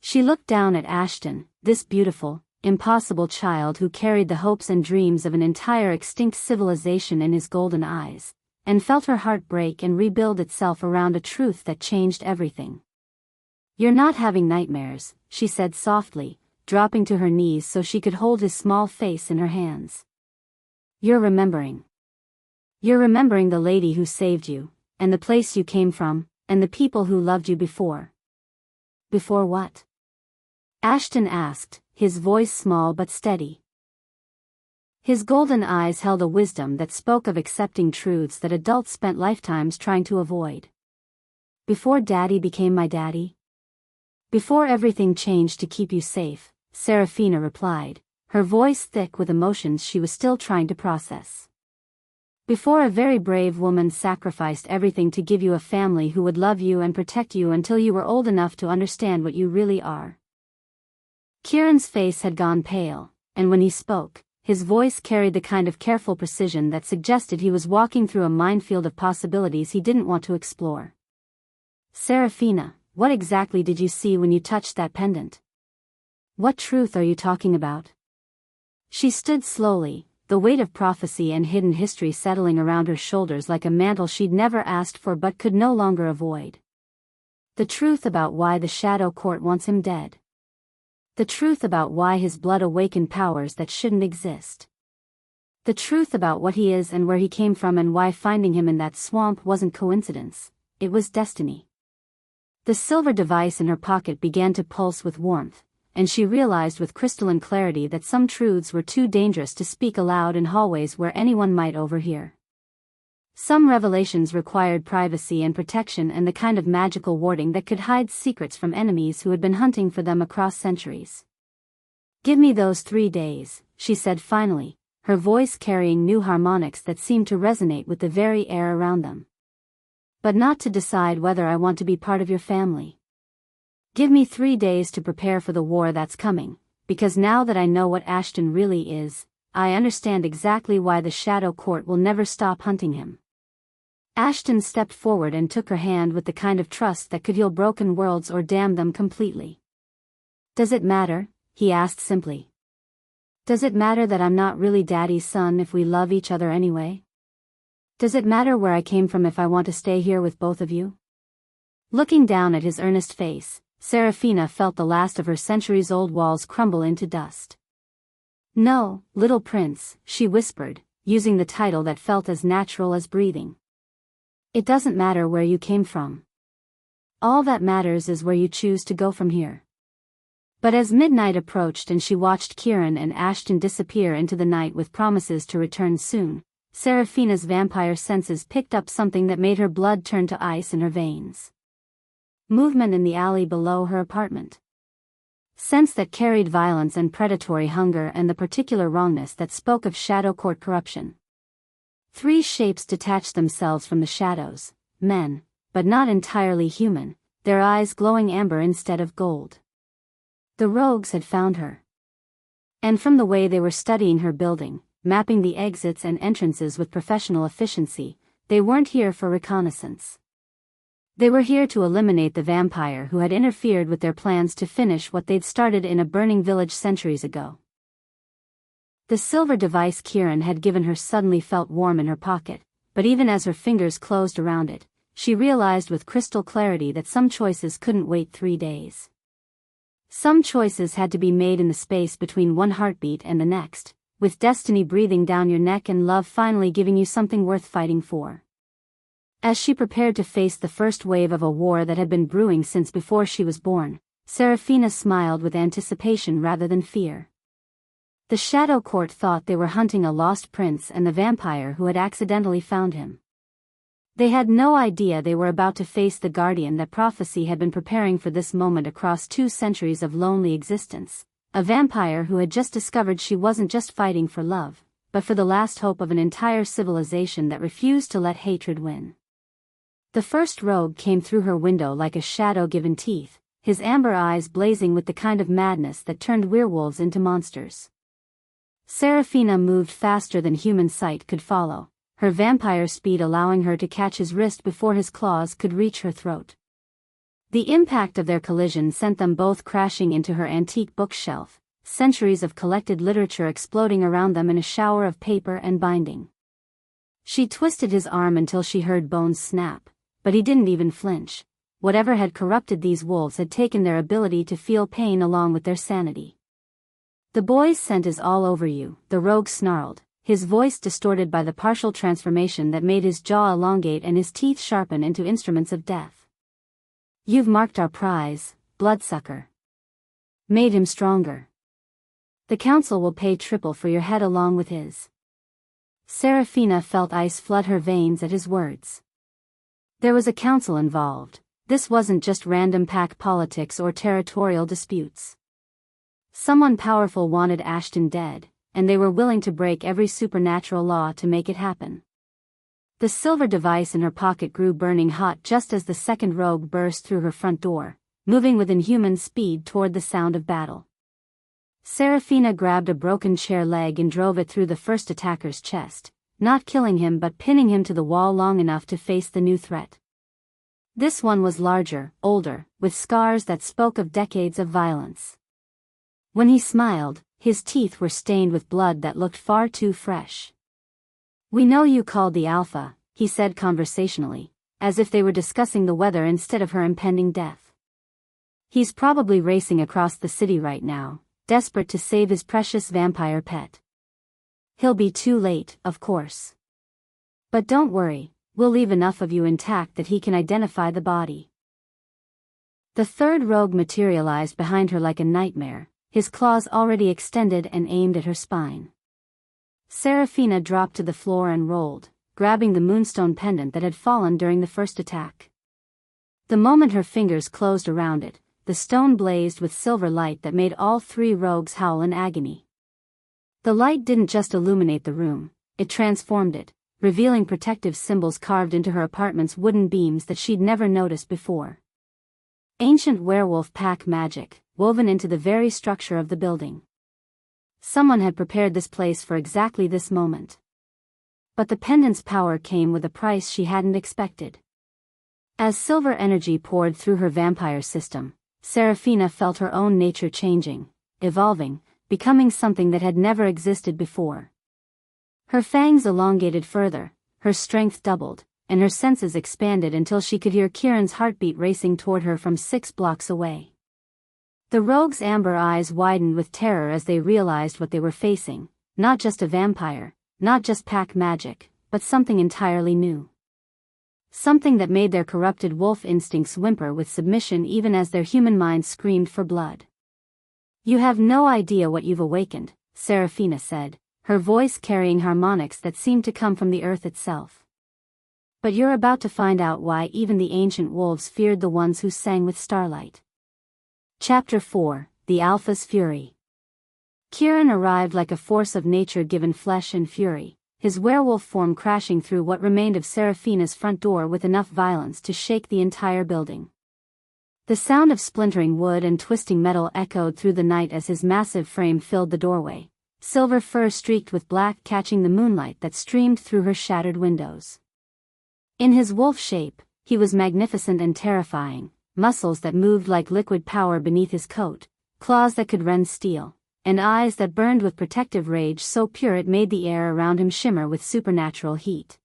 She looked down at Ashton, this beautiful, impossible child who carried the hopes and dreams of an entire extinct civilization in his golden eyes, and felt her heart break and rebuild itself around a truth that changed everything. You're not having nightmares, she said softly, dropping to her knees so she could hold his small face in her hands. You're remembering. You're remembering the lady who saved you, and the place you came from, and the people who loved you before. Before what? Ashton asked, his voice small but steady. His golden eyes held a wisdom that spoke of accepting truths that adults spent lifetimes trying to avoid. Before Daddy became my daddy? Before everything changed to keep you safe, Seraphina replied, her voice thick with emotions she was still trying to process. Before a very brave woman sacrificed everything to give you a family who would love you and protect you until you were old enough to understand what you really are. Kieran's face had gone pale, and when he spoke, his voice carried the kind of careful precision that suggested he was walking through a minefield of possibilities he didn't want to explore. Seraphina, what exactly did you see when you touched that pendant? What truth are you talking about? She stood slowly, the weight of prophecy and hidden history settling around her shoulders like a mantle she'd never asked for but could no longer avoid. The truth about why the Shadow Court wants him dead. The truth about why his blood awakened powers that shouldn't exist. The truth about what he is and where he came from and why finding him in that swamp wasn't coincidence, it was destiny. The silver device in her pocket began to pulse with warmth, and she realized with crystalline clarity that some truths were too dangerous to speak aloud in hallways where anyone might overhear. Some revelations required privacy and protection and the kind of magical warding that could hide secrets from enemies who had been hunting for them across centuries. Give me those 3 days, she said finally, her voice carrying new harmonics that seemed to resonate with the very air around them. "But not to decide whether I want to be part of your family. Give me 3 days to prepare for the war that's coming, because now that I know what Ashton really is, I understand exactly why the Shadow Court will never stop hunting him." Ashton stepped forward and took her hand with the kind of trust that could heal broken worlds or damn them completely. "Does it matter?" he asked simply. "Does it matter that I'm not really Daddy's son if we love each other anyway? Does it matter where I came from if I want to stay here with both of you?" Looking down at his earnest face, Seraphina felt the last of her centuries-old walls crumble into dust. "No, little prince," she whispered, using the title that felt as natural as breathing. "It doesn't matter where you came from. All that matters is where you choose to go from here." But as midnight approached and she watched Kieran and Ashton disappear into the night with promises to return soon, Seraphina's vampire senses picked up something that made her blood turn to ice in her veins. Movement in the alley below her apartment. Sense that carried violence and predatory hunger and the particular wrongness that spoke of Shadow Court corruption. 3 shapes detached themselves from the shadows, men, but not entirely human, their eyes glowing amber instead of gold. The rogues had found her. And from the way they were studying her building, mapping the exits and entrances with professional efficiency, they weren't here for reconnaissance. They were here to eliminate the vampire who had interfered with their plans to finish what they'd started in a burning village centuries ago. The silver device Kieran had given her suddenly felt warm in her pocket, but even as her fingers closed around it, she realized with crystal clarity that some choices couldn't wait 3 days. Some choices had to be made in the space between one heartbeat and the next, with destiny breathing down your neck and love finally giving you something worth fighting for. As she prepared to face the first wave of a war that had been brewing since before she was born, Seraphina smiled with anticipation rather than fear. The Shadow Court thought they were hunting a lost prince and the vampire who had accidentally found him. They had no idea they were about to face the guardian that prophecy had been preparing for this moment across 2 centuries of lonely existence, a vampire who had just discovered she wasn't just fighting for love, but for the last hope of an entire civilization that refused to let hatred win. The first rogue came through her window like a shadow given teeth, his amber eyes blazing with the kind of madness that turned werewolves into monsters. Seraphina moved faster than human sight could follow, her vampire speed allowing her to catch his wrist before his claws could reach her throat. The impact of their collision sent them both crashing into her antique bookshelf, centuries of collected literature exploding around them in a shower of paper and binding. She twisted his arm until she heard bones snap, but he didn't even flinch. Whatever had corrupted these wolves had taken their ability to feel pain along with their sanity. "The boy's scent is all over you," the rogue snarled, his voice distorted by the partial transformation that made his jaw elongate and his teeth sharpen into instruments of death. "You've marked our prize, bloodsucker. Made him stronger. The council will pay triple for your head along with his." Seraphina felt ice flood her veins at his words. There was a council involved. This wasn't just random pack politics or territorial disputes. Someone powerful wanted Ashton dead, and they were willing to break every supernatural law to make it happen. The silver device in her pocket grew burning hot just as the second rogue burst through her front door, moving with inhuman speed toward the sound of battle. Seraphina grabbed a broken chair leg and drove it through the first attacker's chest, not killing him but pinning him to the wall long enough to face the new threat. This one was larger, older, with scars that spoke of decades of violence. When he smiled, his teeth were stained with blood that looked far too fresh. "We know you called the Alpha," he said conversationally, as if they were discussing the weather instead of her impending death. "He's probably racing across the city right now, desperate to save his precious vampire pet. He'll be too late, of course. But don't worry, we'll leave enough of you intact that he can identify the body." The third rogue materialized behind her like a nightmare, his claws already extended and aimed at her spine. Seraphina dropped to the floor and rolled, grabbing the moonstone pendant that had fallen during the first attack. The moment her fingers closed around it, the stone blazed with silver light that made all 3 rogues howl in agony. The light didn't just illuminate the room, it transformed it, revealing protective symbols carved into her apartment's wooden beams that she'd never noticed before. Ancient werewolf pack magic, woven into the very structure of the building. Someone had prepared this place for exactly this moment. But the pendant's power came with a price she hadn't expected. As silver energy poured through her vampire system, Seraphina felt her own nature changing, evolving, becoming something that had never existed before. Her fangs elongated further, her strength doubled, and her senses expanded until she could hear Kieran's heartbeat racing toward her from 6 blocks away. The rogue's amber eyes widened with terror as they realized what they were facing, not just a vampire, not just pack magic, but something entirely new. Something that made their corrupted wolf instincts whimper with submission even as their human minds screamed for blood. "You have no idea what you've awakened," Seraphina said, her voice carrying harmonics that seemed to come from the earth itself. "But you're about to find out why even the ancient wolves feared the ones who sang with starlight." Chapter 4, The Alpha's Fury. Kieran arrived like a force of nature given flesh and fury, his werewolf form crashing through what remained of Seraphina's front door with enough violence to shake the entire building. The sound of splintering wood and twisting metal echoed through the night as his massive frame filled the doorway, silver fur streaked with black catching the moonlight that streamed through her shattered windows. In his wolf shape, he was magnificent and terrifying, muscles that moved like liquid power beneath his coat, claws that could rend steel, and eyes that burned with protective rage so pure it made the air around him shimmer with supernatural heat.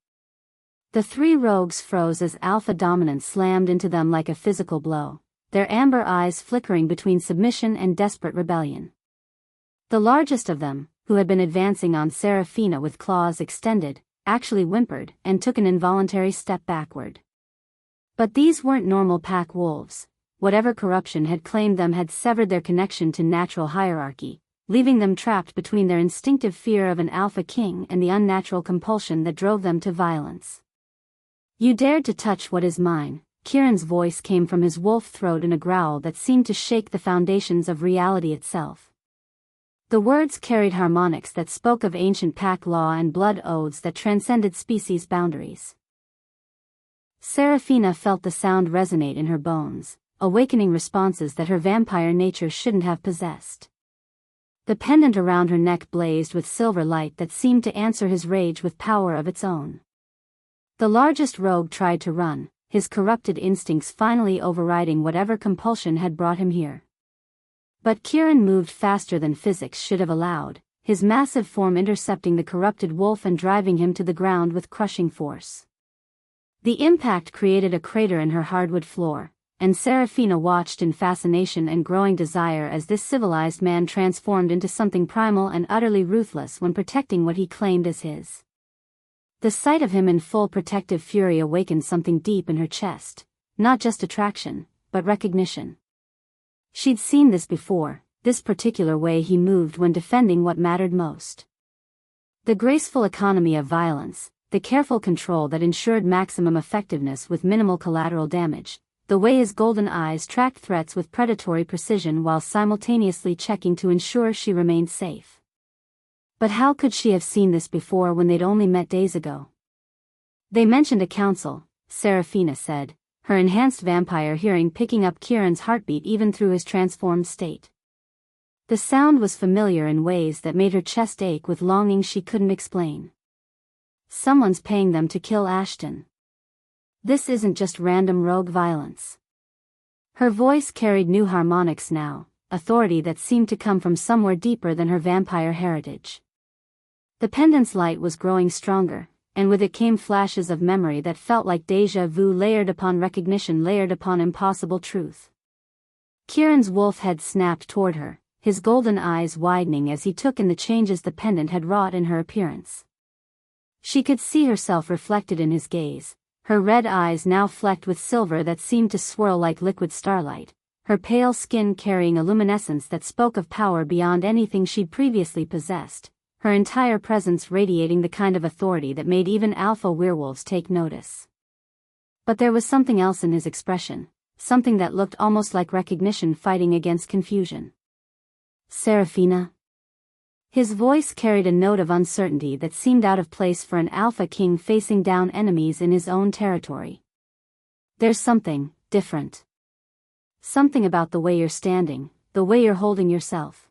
The 3 rogues froze as alpha dominance slammed into them like a physical blow, their amber eyes flickering between submission and desperate rebellion. The largest of them, who had been advancing on Seraphina with claws extended, actually whimpered and took an involuntary step backward. But these weren't normal pack wolves. Whatever corruption had claimed them had severed their connection to natural hierarchy, leaving them trapped between their instinctive fear of an alpha king and the unnatural compulsion that drove them to violence. "You dared to touch what is mine," Kieran's voice came from his wolf throat in a growl that seemed to shake the foundations of reality itself. The words carried harmonics that spoke of ancient pack law and blood oaths that transcended species boundaries. Seraphina felt the sound resonate in her bones, awakening responses that her vampire nature shouldn't have possessed. The pendant around her neck blazed with silver light that seemed to answer his rage with power of its own. The largest rogue tried to run, his corrupted instincts finally overriding whatever compulsion had brought him here. But Kieran moved faster than physics should have allowed, his massive form intercepting the corrupted wolf and driving him to the ground with crushing force. The impact created a crater in her hardwood floor, and Seraphina watched in fascination and growing desire as this civilized man transformed into something primal and utterly ruthless when protecting what he claimed as his. The sight of him in full protective fury awakened something deep in her chest, not just attraction, but recognition. She'd seen this before, this particular way he moved when defending what mattered most. The graceful economy of violence, the careful control that ensured maximum effectiveness with minimal collateral damage, the way his golden eyes tracked threats with predatory precision while simultaneously checking to ensure she remained safe. But how could she have seen this before when they'd only met days ago? "They mentioned a council," Seraphina said, her enhanced vampire hearing picking up Kieran's heartbeat even through his transformed state. The sound was familiar in ways that made her chest ache with longing she couldn't explain. "Someone's paying them to kill Ashton. This isn't just random rogue violence." Her voice carried new harmonics now, authority that seemed to come from somewhere deeper than her vampire heritage. The pendant's light was growing stronger, and with it came flashes of memory that felt like déjà vu layered upon recognition layered upon impossible truth. Kieran's wolf head snapped toward her, his golden eyes widening as he took in the changes the pendant had wrought in her appearance. She could see herself reflected in his gaze, her red eyes now flecked with silver that seemed to swirl like liquid starlight, her pale skin carrying a luminescence that spoke of power beyond anything she'd previously possessed, her entire presence radiating the kind of authority that made even alpha werewolves take notice. But there was something else in his expression, something that looked almost like recognition fighting against confusion. "Seraphina?" His voice carried a note of uncertainty that seemed out of place for an alpha king facing down enemies in his own territory. There's something different. Something about the way you're standing, the way you're holding yourself.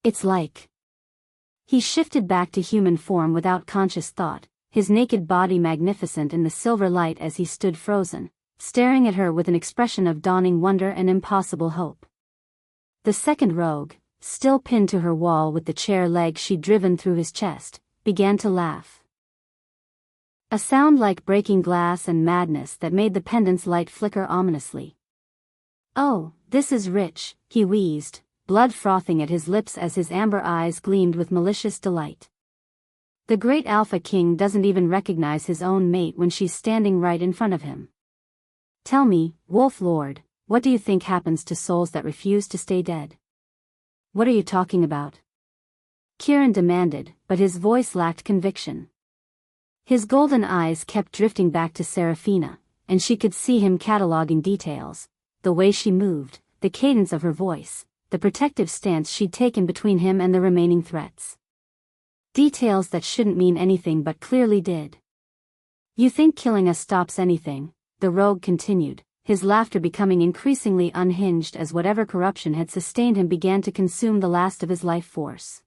It's like... He shifted back to human form without conscious thought, his naked body magnificent in the silver light as he stood frozen, staring at her with an expression of dawning wonder and impossible hope. The second rogue, still pinned to her wall with the chair leg she'd driven through his chest, began to laugh. A sound like breaking glass and madness that made the pendant's light flicker ominously. "Oh, this is rich," he wheezed, blood frothing at his lips as his amber eyes gleamed with malicious delight. The great Alpha King doesn't even recognize his own mate when she's standing right in front of him. "Tell me, Wolf Lord, what do you think happens to souls that refuse to stay dead?" "What are you talking about?" Kieran demanded, but his voice lacked conviction. His golden eyes kept drifting back to Seraphina, and she could see him cataloging details, the way she moved, the cadence of her voice, the protective stance she'd taken between him and the remaining threats. Details that shouldn't mean anything but clearly did. "You think killing us stops anything?" the rogue continued, his laughter becoming increasingly unhinged as whatever corruption had sustained him began to consume the last of his life force.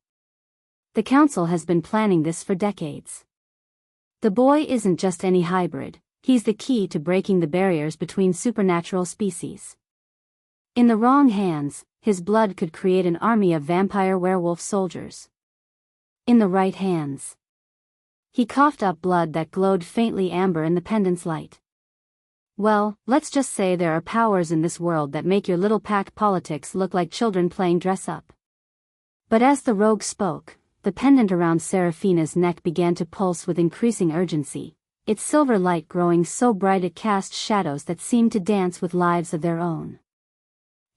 "The Council has been planning this for decades. The boy isn't just any hybrid, he's the key to breaking the barriers between supernatural species. In the wrong hands, his blood could create an army of vampire-werewolf soldiers. In the right hands..." He coughed up blood that glowed faintly amber in the pendant's light. "Well, let's just say there are powers in this world that make your little pack politics look like children playing dress-up." But as the rogue spoke, the pendant around Seraphina's neck began to pulse with increasing urgency, its silver light growing so bright it cast shadows that seemed to dance with lives of their own.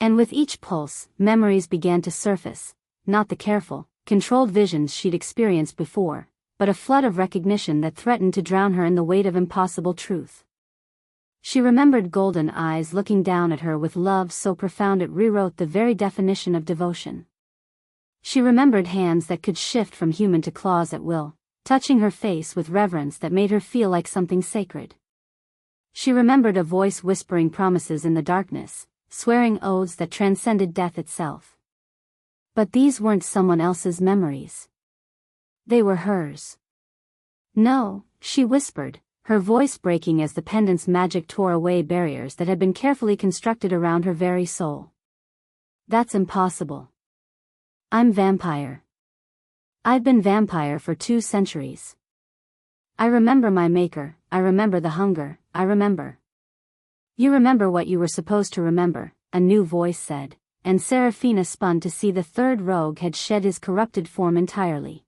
And with each pulse, memories began to surface, not the careful, controlled visions she'd experienced before, but a flood of recognition that threatened to drown her in the weight of impossible truth. She remembered golden eyes looking down at her with love so profound it rewrote the very definition of devotion. She remembered hands that could shift from human to claws at will, touching her face with reverence that made her feel like something sacred. She remembered a voice whispering promises in the darkness, swearing oaths that transcended death itself. But these weren't someone else's memories. They were hers. "No," she whispered, her voice breaking as the pendant's magic tore away barriers that had been carefully constructed around her very soul. "That's impossible. I'm vampire. I've been vampire for 2 centuries. I remember my maker, I remember the hunger, I remember." "You remember what you were supposed to remember," a new voice said, and Seraphina spun to see the third rogue had shed his corrupted form entirely.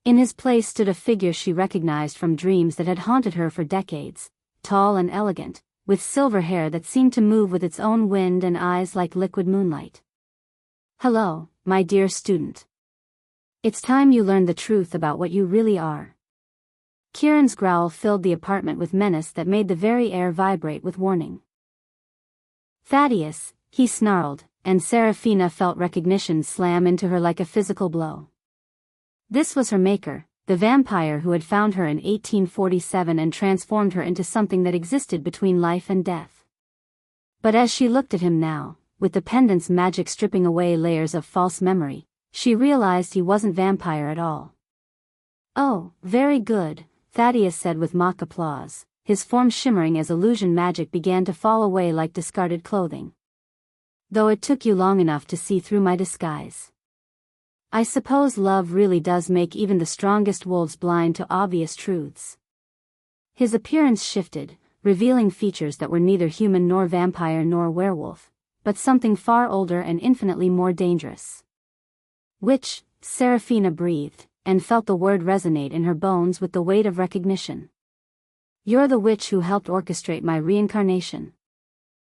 In his place stood a figure she recognized from dreams that had haunted her for decades, tall and elegant, with silver hair that seemed to move with its own wind and eyes like liquid moonlight. "Hello, my dear student. It's time you learned the truth about what you really are." Kieran's growl filled the apartment with menace that made the very air vibrate with warning. "Thaddeus," he snarled, and Seraphina felt recognition slam into her like a physical blow. This was her maker, the vampire who had found her in 1847 and transformed her into something that existed between life and death. But as she looked at him now, with the pendant's magic stripping away layers of false memory, she realized he wasn't vampire at all. "Oh, very good," Thaddeus said with mock applause, his form shimmering as illusion magic began to fall away like discarded clothing. "Though it took you long enough to see through my disguise. I suppose love really does make even the strongest wolves blind to obvious truths." His appearance shifted, revealing features that were neither human nor vampire nor werewolf, but something far older and infinitely more dangerous. "Witch," Seraphina breathed, and felt the word resonate in her bones with the weight of recognition. "You're the witch who helped orchestrate my reincarnation."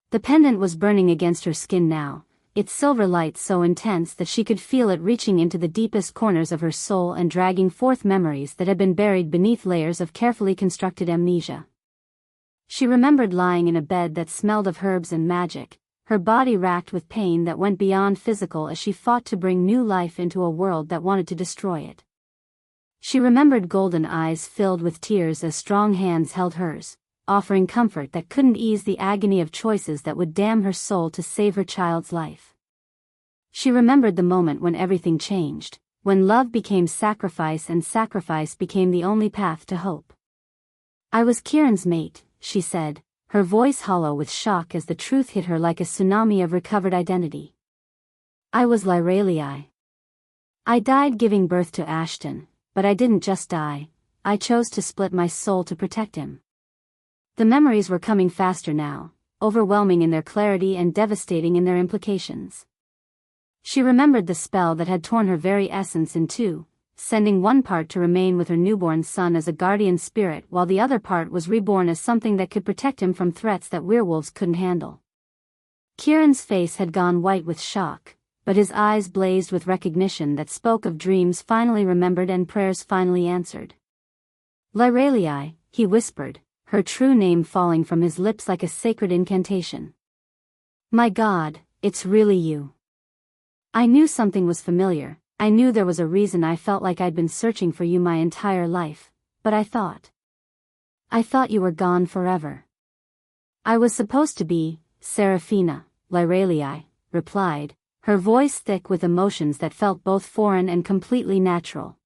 The pendant was burning against her skin now, its silver light so intense that she could feel it reaching into the deepest corners of her soul and dragging forth memories that had been buried beneath layers of carefully constructed amnesia. She remembered lying in a bed that smelled of herbs and magic, her body racked with pain that went beyond physical as she fought to bring new life into a world that wanted to destroy it. She remembered golden eyes filled with tears as strong hands held hers, offering comfort that couldn't ease the agony of choices that would damn her soul to save her child's life. She remembered the moment when everything changed, when love became sacrifice and sacrifice became the only path to hope. "I was Kieran's mate," she said, her voice hollow with shock as the truth hit her like a tsunami of recovered identity. "I was Lyralii. I died giving birth to Ashton, but I didn't just die, I chose to split my soul to protect him." The memories were coming faster now, overwhelming in their clarity and devastating in their implications. She remembered the spell that had torn her very essence in two, sending one part to remain with her newborn son as a guardian spirit while the other part was reborn as something that could protect him from threats that werewolves couldn't handle. Kieran's face had gone white with shock, but his eyes blazed with recognition that spoke of dreams finally remembered and prayers finally answered. "Lyralii," he whispered, her true name falling from his lips like a sacred incantation. "My God, it's really you. I knew something was familiar, I knew there was a reason I felt like I'd been searching for you my entire life, but I thought you were gone forever." "I was supposed to be, Seraphina," Lyralii replied, her voice thick with emotions that felt both foreign and completely natural.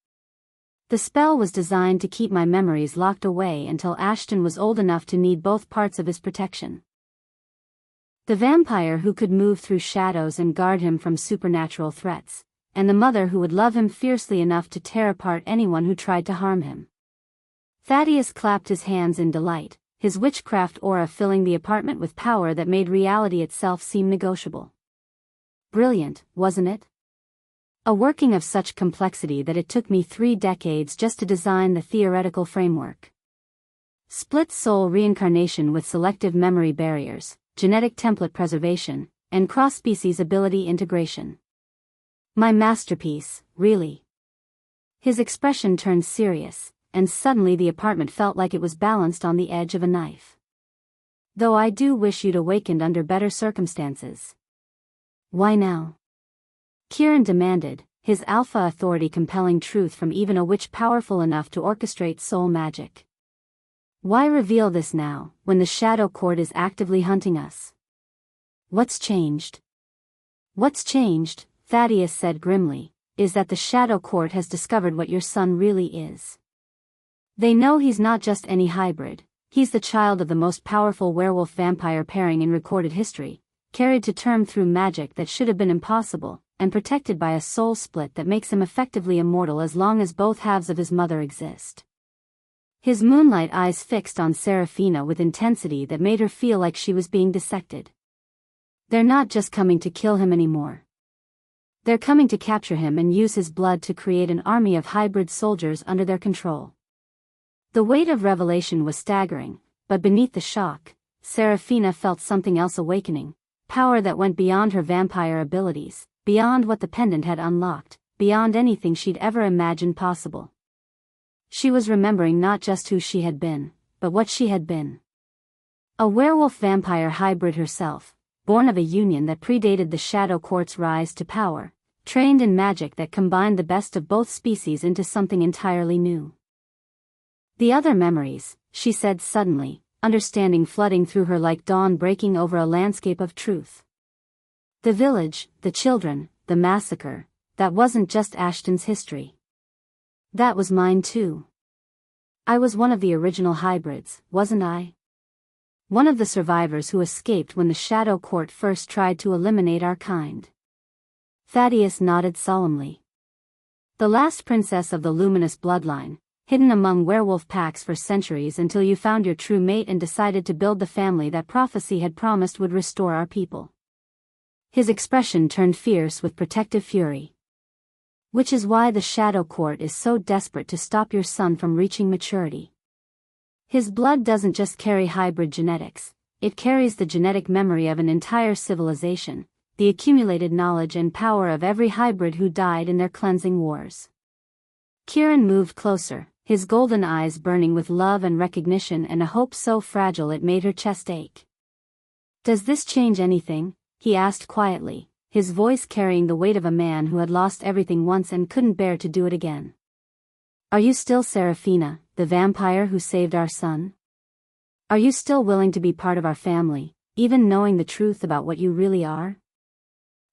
"The spell was designed to keep my memories locked away until Ashton was old enough to need both parts of his protection. The vampire who could move through shadows and guard him from supernatural threats, and the mother who would love him fiercely enough to tear apart anyone who tried to harm him." Thaddeus clapped his hands in delight, his witchcraft aura filling the apartment with power that made reality itself seem negotiable. "Brilliant, wasn't it? A working of such complexity that it took me 3 decades just to design the theoretical framework. Split soul reincarnation with selective memory barriers, genetic template preservation, and cross-species ability integration. My masterpiece, really." His expression turned serious, and suddenly the apartment felt like it was balanced on the edge of a knife. "Though I do wish you'd awakened under better circumstances." "Why now?" Kieran demanded, his alpha authority compelling truth from even a witch powerful enough to orchestrate soul magic. "Why reveal this now, when the Shadow Court is actively hunting us?" "What's changed?" "What's changed," Thaddeus said grimly, "is that the Shadow Court has discovered what your son really is. They know he's not just any hybrid, he's the child of the most powerful werewolf-vampire pairing in recorded history, carried to term through magic that should have been impossible, and protected by a soul split that makes him effectively immortal as long as both halves of his mother exist." His moonlight eyes fixed on Seraphina with intensity that made her feel like she was being dissected. "They're not just coming to kill him anymore. They're coming to capture him and use his blood to create an army of hybrid soldiers under their control." The weight of revelation was staggering, but beneath the shock, Seraphina felt something else awakening, power that went beyond her vampire abilities, beyond what the pendant had unlocked, beyond anything she'd ever imagined possible. She was remembering not just who she had been, but what she had been. A werewolf-vampire hybrid herself, born of a union that predated the Shadow Court's rise to power, trained in magic that combined the best of both species into something entirely new. "The other memories," she said suddenly, understanding flooding through her like dawn breaking over a landscape of truth. "The village, the children, the massacre, that wasn't just Ashton's history. That was mine too. I was one of the original hybrids, wasn't I? One of the survivors who escaped when the Shadow Court first tried to eliminate our kind." Thaddeus nodded solemnly. "The last princess of the luminous bloodline, hidden among werewolf packs for centuries until you found your true mate and decided to build the family that prophecy had promised would restore our people." His expression turned fierce with protective fury. "Which is why the Shadow Court is so desperate to stop your son from reaching maturity. His blood doesn't just carry hybrid genetics, it carries the genetic memory of an entire civilization, the accumulated knowledge and power of every hybrid who died in their cleansing wars." Kieran moved closer, his golden eyes burning with love and recognition and a hope so fragile it made her chest ache. "Does this change anything?" he asked quietly, his voice carrying the weight of a man who had lost everything once and couldn't bear to do it again. Are you still Seraphina, the vampire who saved our son? Are you still willing to be part of our family, even knowing the truth about what you really are?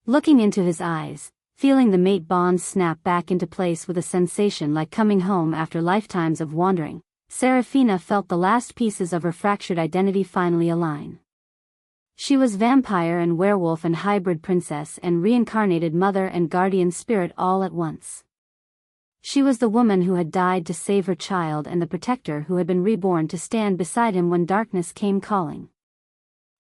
Looking into his eyes, feeling the mate bond snap back into place with a sensation like coming home after lifetimes of wandering, Seraphina felt the last pieces of her fractured identity finally align. She was vampire and werewolf and hybrid princess and reincarnated mother and guardian spirit all at once. She was the woman who had died to save her child and the protector who had been reborn to stand beside him when darkness came calling.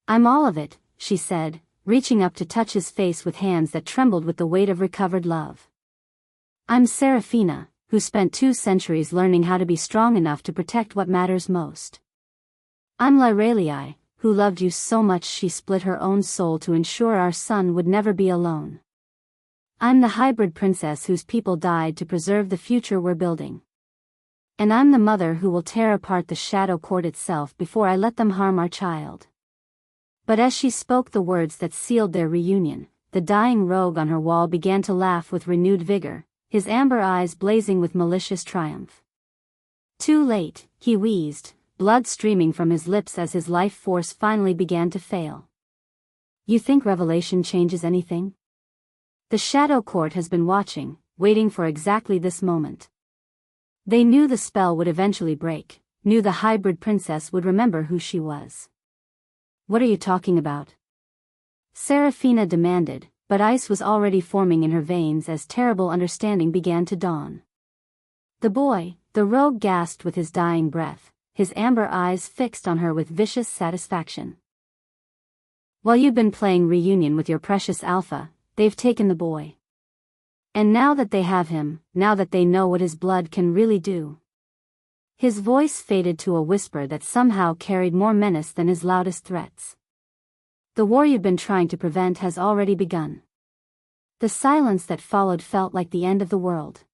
I'm all of it, she said, reaching up to touch his face with hands that trembled with the weight of recovered love. I'm Seraphina, who spent 2 centuries learning how to be strong enough to protect what matters most. I'm Lyralii, who loved you so much she split her own soul to ensure our son would never be alone. I'm the hybrid princess whose people died to preserve the future we're building. And I'm the mother who will tear apart the shadow court itself before I let them harm our child. But as she spoke the words that sealed their reunion, the dying rogue on her wall began to laugh with renewed vigor, his amber eyes blazing with malicious triumph. Too late, he wheezed, blood streaming from his lips as his life force finally began to fail. You think revelation changes anything? The Shadow Court has been watching, waiting for exactly this moment. They knew the spell would eventually break, knew the hybrid princess would remember who she was. What are you talking about? Seraphina demanded, but ice was already forming in her veins as terrible understanding began to dawn. The rogue gasped with his dying breath, his amber eyes fixed on her with vicious satisfaction. While you've been playing reunion with your precious alpha, they've taken the boy. And now that they have him, now that they know what his blood can really do. His voice faded to a whisper that somehow carried more menace than his loudest threats. The war you've been trying to prevent has already begun. The silence that followed felt like the end of the world.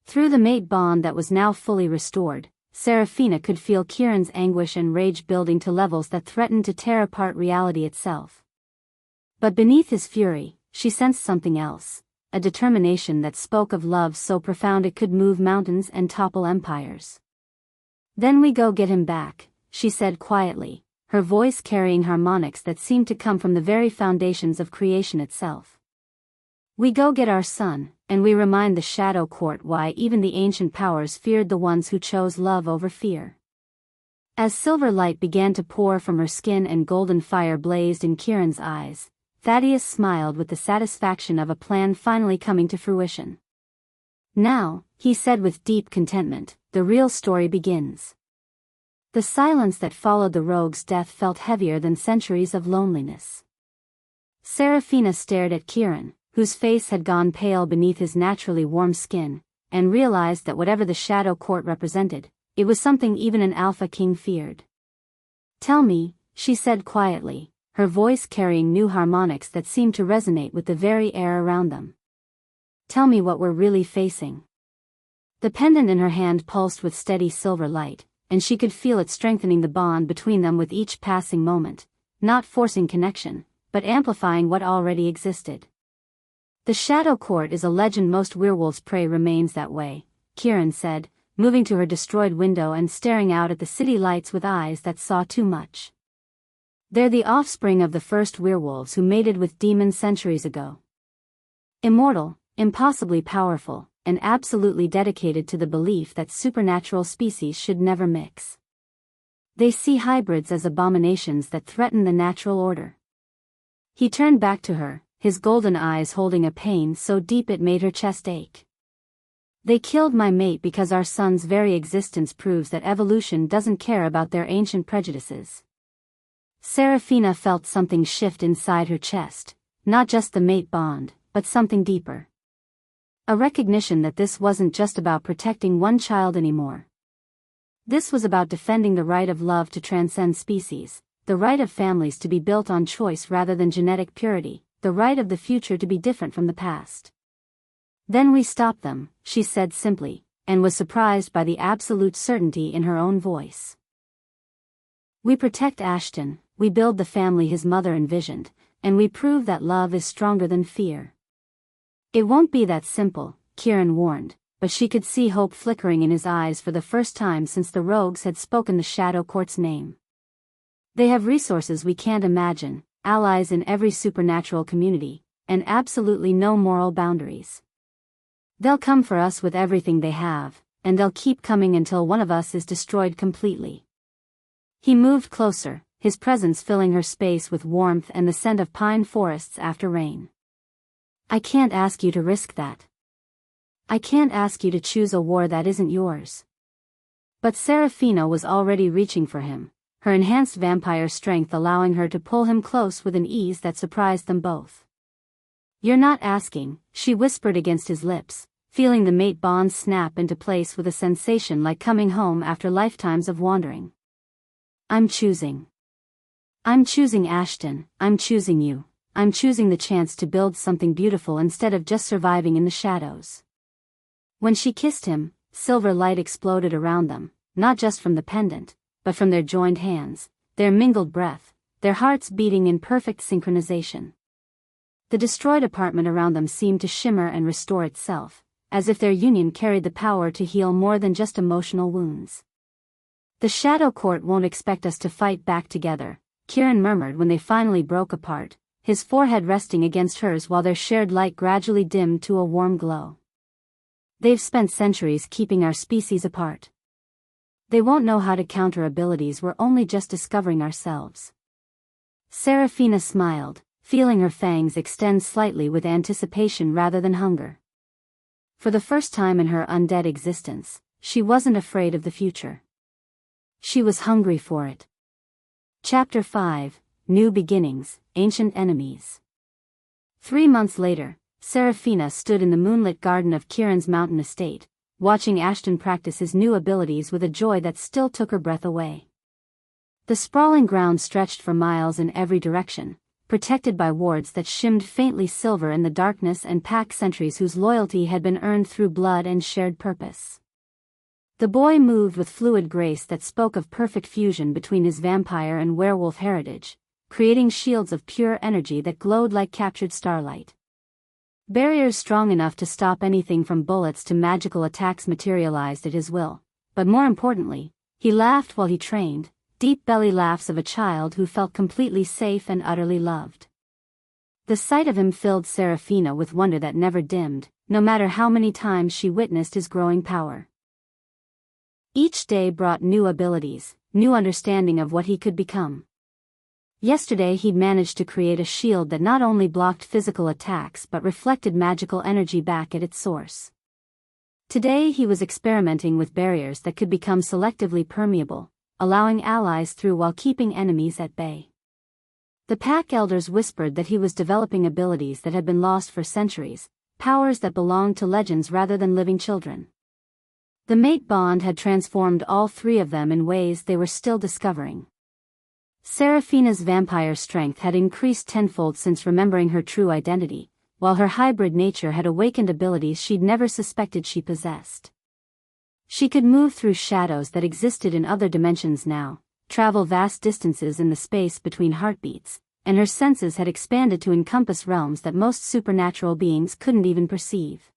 Through the mate bond that was now fully restored, Seraphina could feel Kieran's anguish and rage building to levels that threatened to tear apart reality itself. But beneath his fury, she sensed something else, a determination that spoke of love so profound it could move mountains and topple empires. Then we go get him back, she said quietly, her voice carrying harmonics that seemed to come from the very foundations of creation itself. We go get our son, and we remind the Shadow Court why even the ancient powers feared the ones who chose love over fear. As silver light began to pour from her skin and golden fire blazed in Kieran's eyes, Thaddeus smiled with the satisfaction of a plan finally coming to fruition. Now, he said with deep contentment, the real story begins. The silence that followed the rogue's death felt heavier than centuries of loneliness. Seraphina stared at Kieran, whose face had gone pale beneath his naturally warm skin, and realized that whatever the Shadow Court represented, it was something even an Alpha King feared. Tell me, she said quietly, her voice carrying new harmonics that seemed to resonate with the very air around them. Tell me what we're really facing. The pendant in her hand pulsed with steady silver light, and she could feel it strengthening the bond between them with each passing moment, not forcing connection, but amplifying what already existed. The Shadow Court is a legend most werewolves' prey remains that way, Kieran said, moving to her destroyed window and staring out at the city lights with eyes that saw too much. They're the offspring of the first werewolves who mated with demons centuries ago. Immortal, impossibly powerful, and absolutely dedicated to the belief that supernatural species should never mix. They see hybrids as abominations that threaten the natural order. He turned back to her, his golden eyes holding a pain so deep it made her chest ache. They killed my mate because our son's very existence proves that evolution doesn't care about their ancient prejudices. Seraphina felt something shift inside her chest, not just the mate bond, but something deeper. A recognition that this wasn't just about protecting one child anymore. This was about defending the right of love to transcend species, the right of families to be built on choice rather than genetic purity, the right of the future to be different from the past. Then we stopped them, she said simply, and was surprised by the absolute certainty in her own voice. We protect Ashton, we build the family his mother envisioned, and we prove that love is stronger than fear. It won't be that simple, Kieran warned, but she could see hope flickering in his eyes for the first time since the rogues had spoken the Shadow Court's name. They have resources we can't imagine, allies in every supernatural community, and absolutely no moral boundaries. They'll come for us with everything they have, and they'll keep coming until one of us is destroyed completely. He moved closer, his presence filling her space with warmth and the scent of pine forests after rain. I can't ask you to risk that. I can't ask you to choose a war that isn't yours. But Seraphina was already reaching for him, her enhanced vampire strength allowing her to pull him close with an ease that surprised them both. You're not asking, she whispered against his lips, feeling the mate bond snap into place with a sensation like coming home after lifetimes of wandering. I'm choosing. I'm choosing Ashton, I'm choosing you, I'm choosing the chance to build something beautiful instead of just surviving in the shadows. When she kissed him, silver light exploded around them, not just from the pendant, but from their joined hands, their mingled breath, their hearts beating in perfect synchronization. The destroyed apartment around them seemed to shimmer and restore itself, as if their union carried the power to heal more than just emotional wounds. The Shadow Court won't expect us to fight back together, Kieran murmured when they finally broke apart, his forehead resting against hers while their shared light gradually dimmed to a warm glow. They've spent centuries keeping our species apart. They won't know how to counter abilities we're only just discovering ourselves. Seraphina smiled, feeling her fangs extend slightly with anticipation rather than hunger. For the first time in her undead existence, she wasn't afraid of the future. She was hungry for it. Chapter 5, New Beginnings, Ancient Enemies. 3 months later, Seraphina stood in the moonlit garden of Kieran's mountain estate, watching Ashton practice his new abilities with a joy that still took her breath away. The sprawling ground stretched for miles in every direction, protected by wards that shimmed faintly silver in the darkness and pack sentries whose loyalty had been earned through blood and shared purpose. The boy moved with fluid grace that spoke of perfect fusion between his vampire and werewolf heritage, creating shields of pure energy that glowed like captured starlight. Barriers strong enough to stop anything from bullets to magical attacks materialized at his will, but more importantly, he laughed while he trained, deep belly laughs of a child who felt completely safe and utterly loved. The sight of him filled Seraphina with wonder that never dimmed, no matter how many times she witnessed his growing power. Each day brought new abilities, new understanding of what he could become. Yesterday he'd managed to create a shield that not only blocked physical attacks but reflected magical energy back at its source. Today he was experimenting with barriers that could become selectively permeable, allowing allies through while keeping enemies at bay. The pack elders whispered that he was developing abilities that had been lost for centuries, powers that belonged to legends rather than living children. The mate bond had transformed all three of them in ways they were still discovering. Seraphina's vampire strength had increased tenfold since remembering her true identity, while her hybrid nature had awakened abilities she'd never suspected she possessed. She could move through shadows that existed in other dimensions now, travel vast distances in the space between heartbeats, and her senses had expanded to encompass realms that most supernatural beings couldn't even perceive.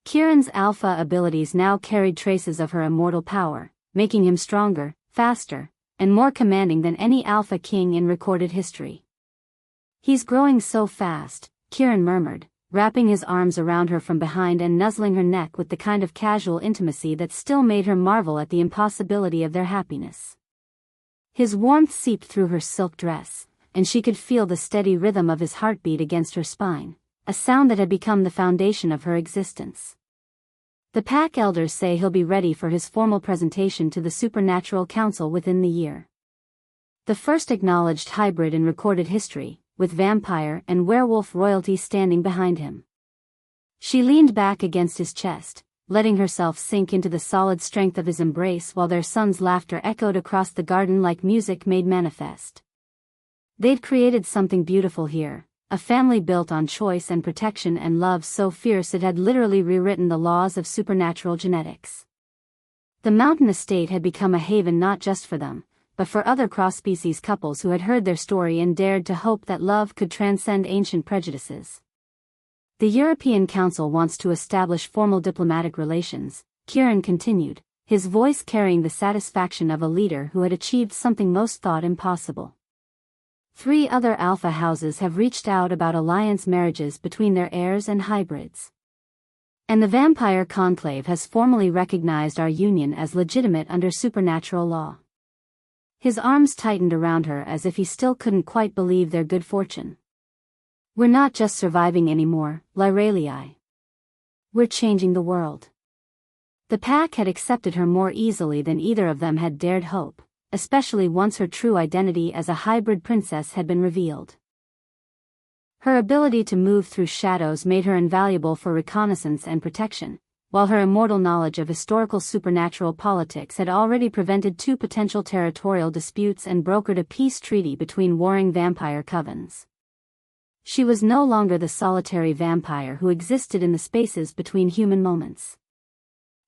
Kieran's alpha abilities now carried traces of her immortal power, making him stronger, faster, and more commanding than any alpha king in recorded history. He's growing so fast, Kieran murmured, wrapping his arms around her from behind and nuzzling her neck with the kind of casual intimacy that still made her marvel at the impossibility of their happiness. His warmth seeped through her silk dress, and she could feel the steady rhythm of his heartbeat against her spine, a sound that had become the foundation of her existence. The pack elders say he'll be ready for his formal presentation to the Supernatural Council within the year. The first acknowledged hybrid in recorded history, with vampire and werewolf royalty standing behind him. She leaned back against his chest, letting herself sink into the solid strength of his embrace while their son's laughter echoed across the garden like music made manifest. They'd created something beautiful here, a family built on choice and protection and love so fierce it had literally rewritten the laws of supernatural genetics. The mountain estate had become a haven not just for them, but for other cross-species couples who had heard their story and dared to hope that love could transcend ancient prejudices. The European Council wants to establish formal diplomatic relations, Kieran continued, his voice carrying the satisfaction of a leader who had achieved something most thought impossible. 3 other alpha houses have reached out about alliance marriages between their heirs and hybrids. And the vampire conclave has formally recognized our union as legitimate under supernatural law. His arms tightened around her as if he still couldn't quite believe their good fortune. We're not just surviving anymore, Lyralii. We're changing the world. The pack had accepted her more easily than either of them had dared hope, especially once her true identity as a hybrid princess had been revealed. Her ability to move through shadows made her invaluable for reconnaissance and protection, while her immortal knowledge of historical supernatural politics had already prevented 2 potential territorial disputes and brokered a peace treaty between warring vampire covens. She was no longer the solitary vampire who existed in the spaces between human moments.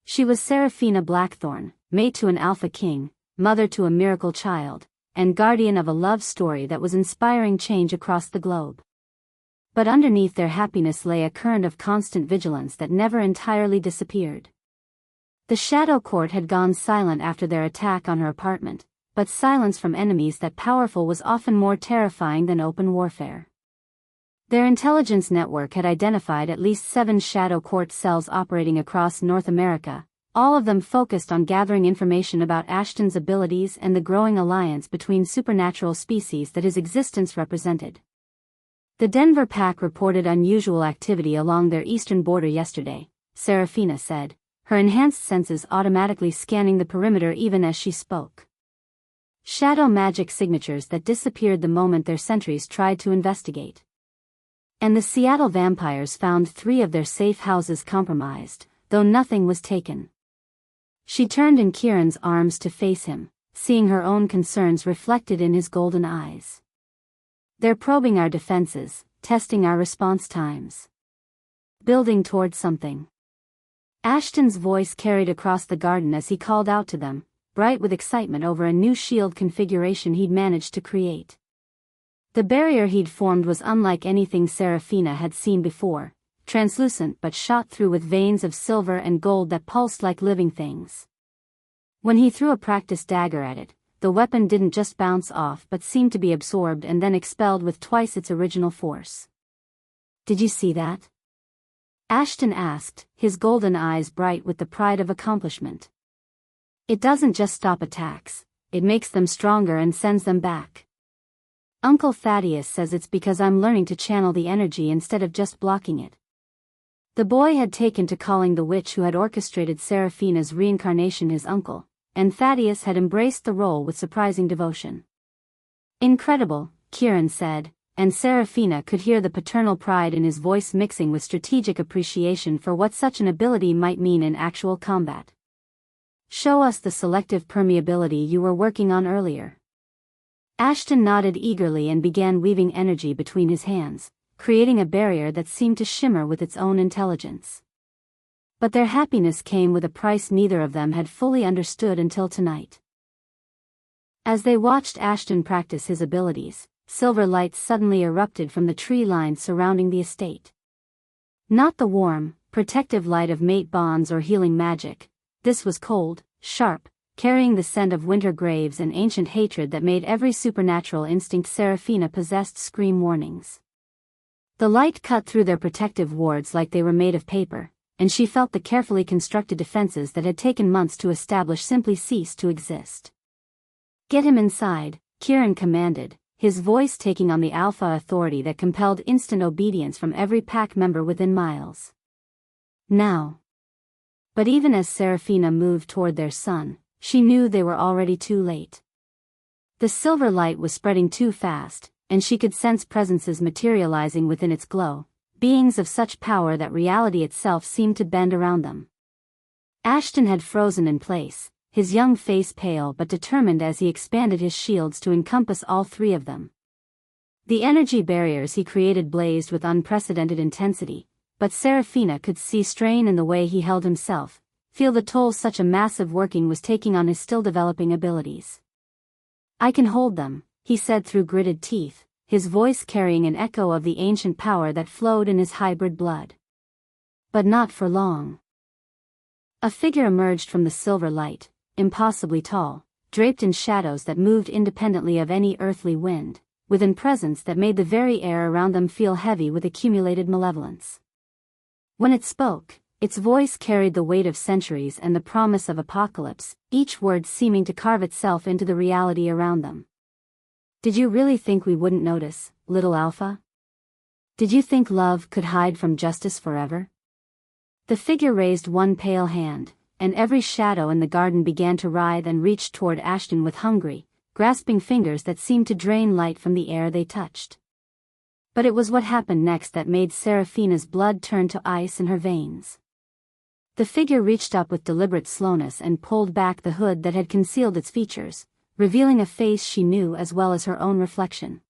She was Seraphina Blackthorne, mate to an alpha king, mother to a miracle child, and guardian of a love story that was inspiring change across the globe. But underneath their happiness lay a current of constant vigilance that never entirely disappeared. The Shadow Court had gone silent after their attack on her apartment, but silence from enemies that powerful was often more terrifying than open warfare. Their intelligence network had identified at least 7 Shadow Court cells operating across North America, all of them focused on gathering information about Ashton's abilities and the growing alliance between supernatural species that his existence represented. The Denver pack reported unusual activity along their eastern border yesterday, Seraphina said, her enhanced senses automatically scanning the perimeter even as she spoke. Shadow magic signatures that disappeared the moment their sentries tried to investigate. And the Seattle vampires found 3 of their safe houses compromised, though nothing was taken. She turned in Kieran's arms to face him, seeing her own concerns reflected in his golden eyes. They're probing our defenses, testing our response times. Building towards something. Ashton's voice carried across the garden as he called out to them, bright with excitement over a new shield configuration he'd managed to create. The barrier he'd formed was unlike anything Seraphina had seen before, translucent but shot through with veins of silver and gold that pulsed like living things. When he threw a practice dagger at it, the weapon didn't just bounce off but seemed to be absorbed and then expelled with twice its original force. "Did you see that?" Ashton asked, his golden eyes bright with the pride of accomplishment. "It doesn't just stop attacks, it makes them stronger and sends them back. Uncle Thaddeus says it's because I'm learning to channel the energy instead of just blocking it." The boy had taken to calling the witch who had orchestrated Seraphina's reincarnation his uncle, and Thaddeus had embraced the role with surprising devotion. "Incredible," Kieran said, and Seraphina could hear the paternal pride in his voice mixing with strategic appreciation for what such an ability might mean in actual combat. "Show us the selective permeability you were working on earlier." Ashton nodded eagerly and began weaving energy between his hands, creating a barrier that seemed to shimmer with its own intelligence. But their happiness came with a price neither of them had fully understood until tonight. As they watched Ashton practice his abilities, silver lights suddenly erupted from the tree lines surrounding the estate. Not the warm, protective light of mate bonds or healing magic, this was cold, sharp, carrying the scent of winter graves and ancient hatred that made every supernatural instinct Seraphina possessed scream warnings. The light cut through their protective wards like they were made of paper, and she felt the carefully constructed defenses that had taken months to establish simply cease to exist. "Get him inside," Kieran commanded, his voice taking on the alpha authority that compelled instant obedience from every pack member within miles. "Now." But even as Seraphina moved toward their son, she knew they were already too late. The silver light was spreading too fast, and she could sense presences materializing within its glow, beings of such power that reality itself seemed to bend around them. Ashton had frozen in place, his young face pale but determined as he expanded his shields to encompass all 3 of them. The energy barriers he created blazed with unprecedented intensity, but Seraphina could see strain in the way he held himself, feel the toll such a massive working was taking on his still developing abilities. I can hold them, he said through gritted teeth, his voice carrying an echo of the ancient power that flowed in his hybrid blood. But not for long. A figure emerged from the silver light, impossibly tall, draped in shadows that moved independently of any earthly wind, with a presence that made the very air around them feel heavy with accumulated malevolence. When it spoke, its voice carried the weight of centuries and the promise of apocalypse, each word seeming to carve itself into the reality around them. Did you really think we wouldn't notice, little Alpha? Did you think love could hide from justice forever? The figure raised one pale hand, and every shadow in the garden began to writhe and reach toward Ashton with hungry, grasping fingers that seemed to drain light from the air they touched. But it was what happened next that made Seraphina's blood turn to ice in her veins. The figure reached up with deliberate slowness and pulled back the hood that had concealed its features, revealing a face she knew as well as her own reflection.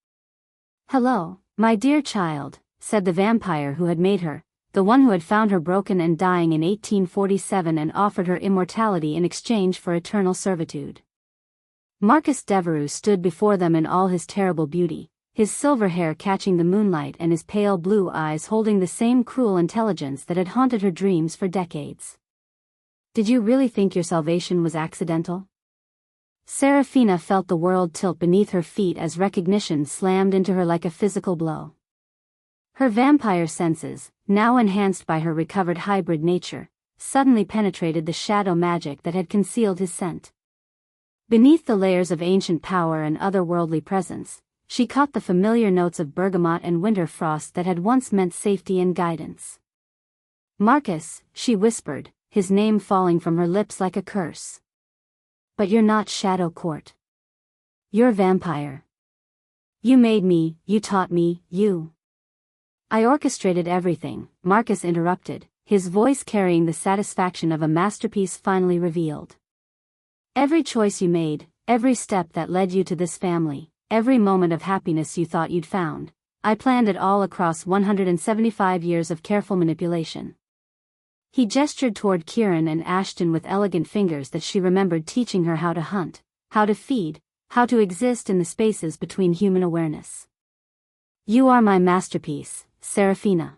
"Hello, my dear child," said the vampire who had made her, the one who had found her broken and dying in 1847 and offered her immortality in exchange for eternal servitude. Marcus Devereux stood before them in all his terrible beauty, his silver hair catching the moonlight and his pale blue eyes holding the same cruel intelligence that had haunted her dreams for decades. "Did you really think your salvation was accidental?" Seraphina felt the world tilt beneath her feet as recognition slammed into her like a physical blow. Her vampire senses, now enhanced by her recovered hybrid nature, suddenly penetrated the shadow magic that had concealed his scent. Beneath the layers of ancient power and otherworldly presence, she caught the familiar notes of bergamot and winter frost that had once meant safety and guidance. "Marcus," she whispered, his name falling from her lips like a curse. "But you're not Shadow Court. You're vampire. You made me, you taught me, you." "I orchestrated everything," Marcus interrupted, his voice carrying the satisfaction of a masterpiece finally revealed. "Every choice you made, every step that led you to this family, every moment of happiness you thought you'd found, I planned it all across 175 years of careful manipulation." He gestured toward Kieran and Ashton with elegant fingers that she remembered teaching her how to hunt, how to feed, how to exist in the spaces between human awareness. "You are my masterpiece, Seraphina.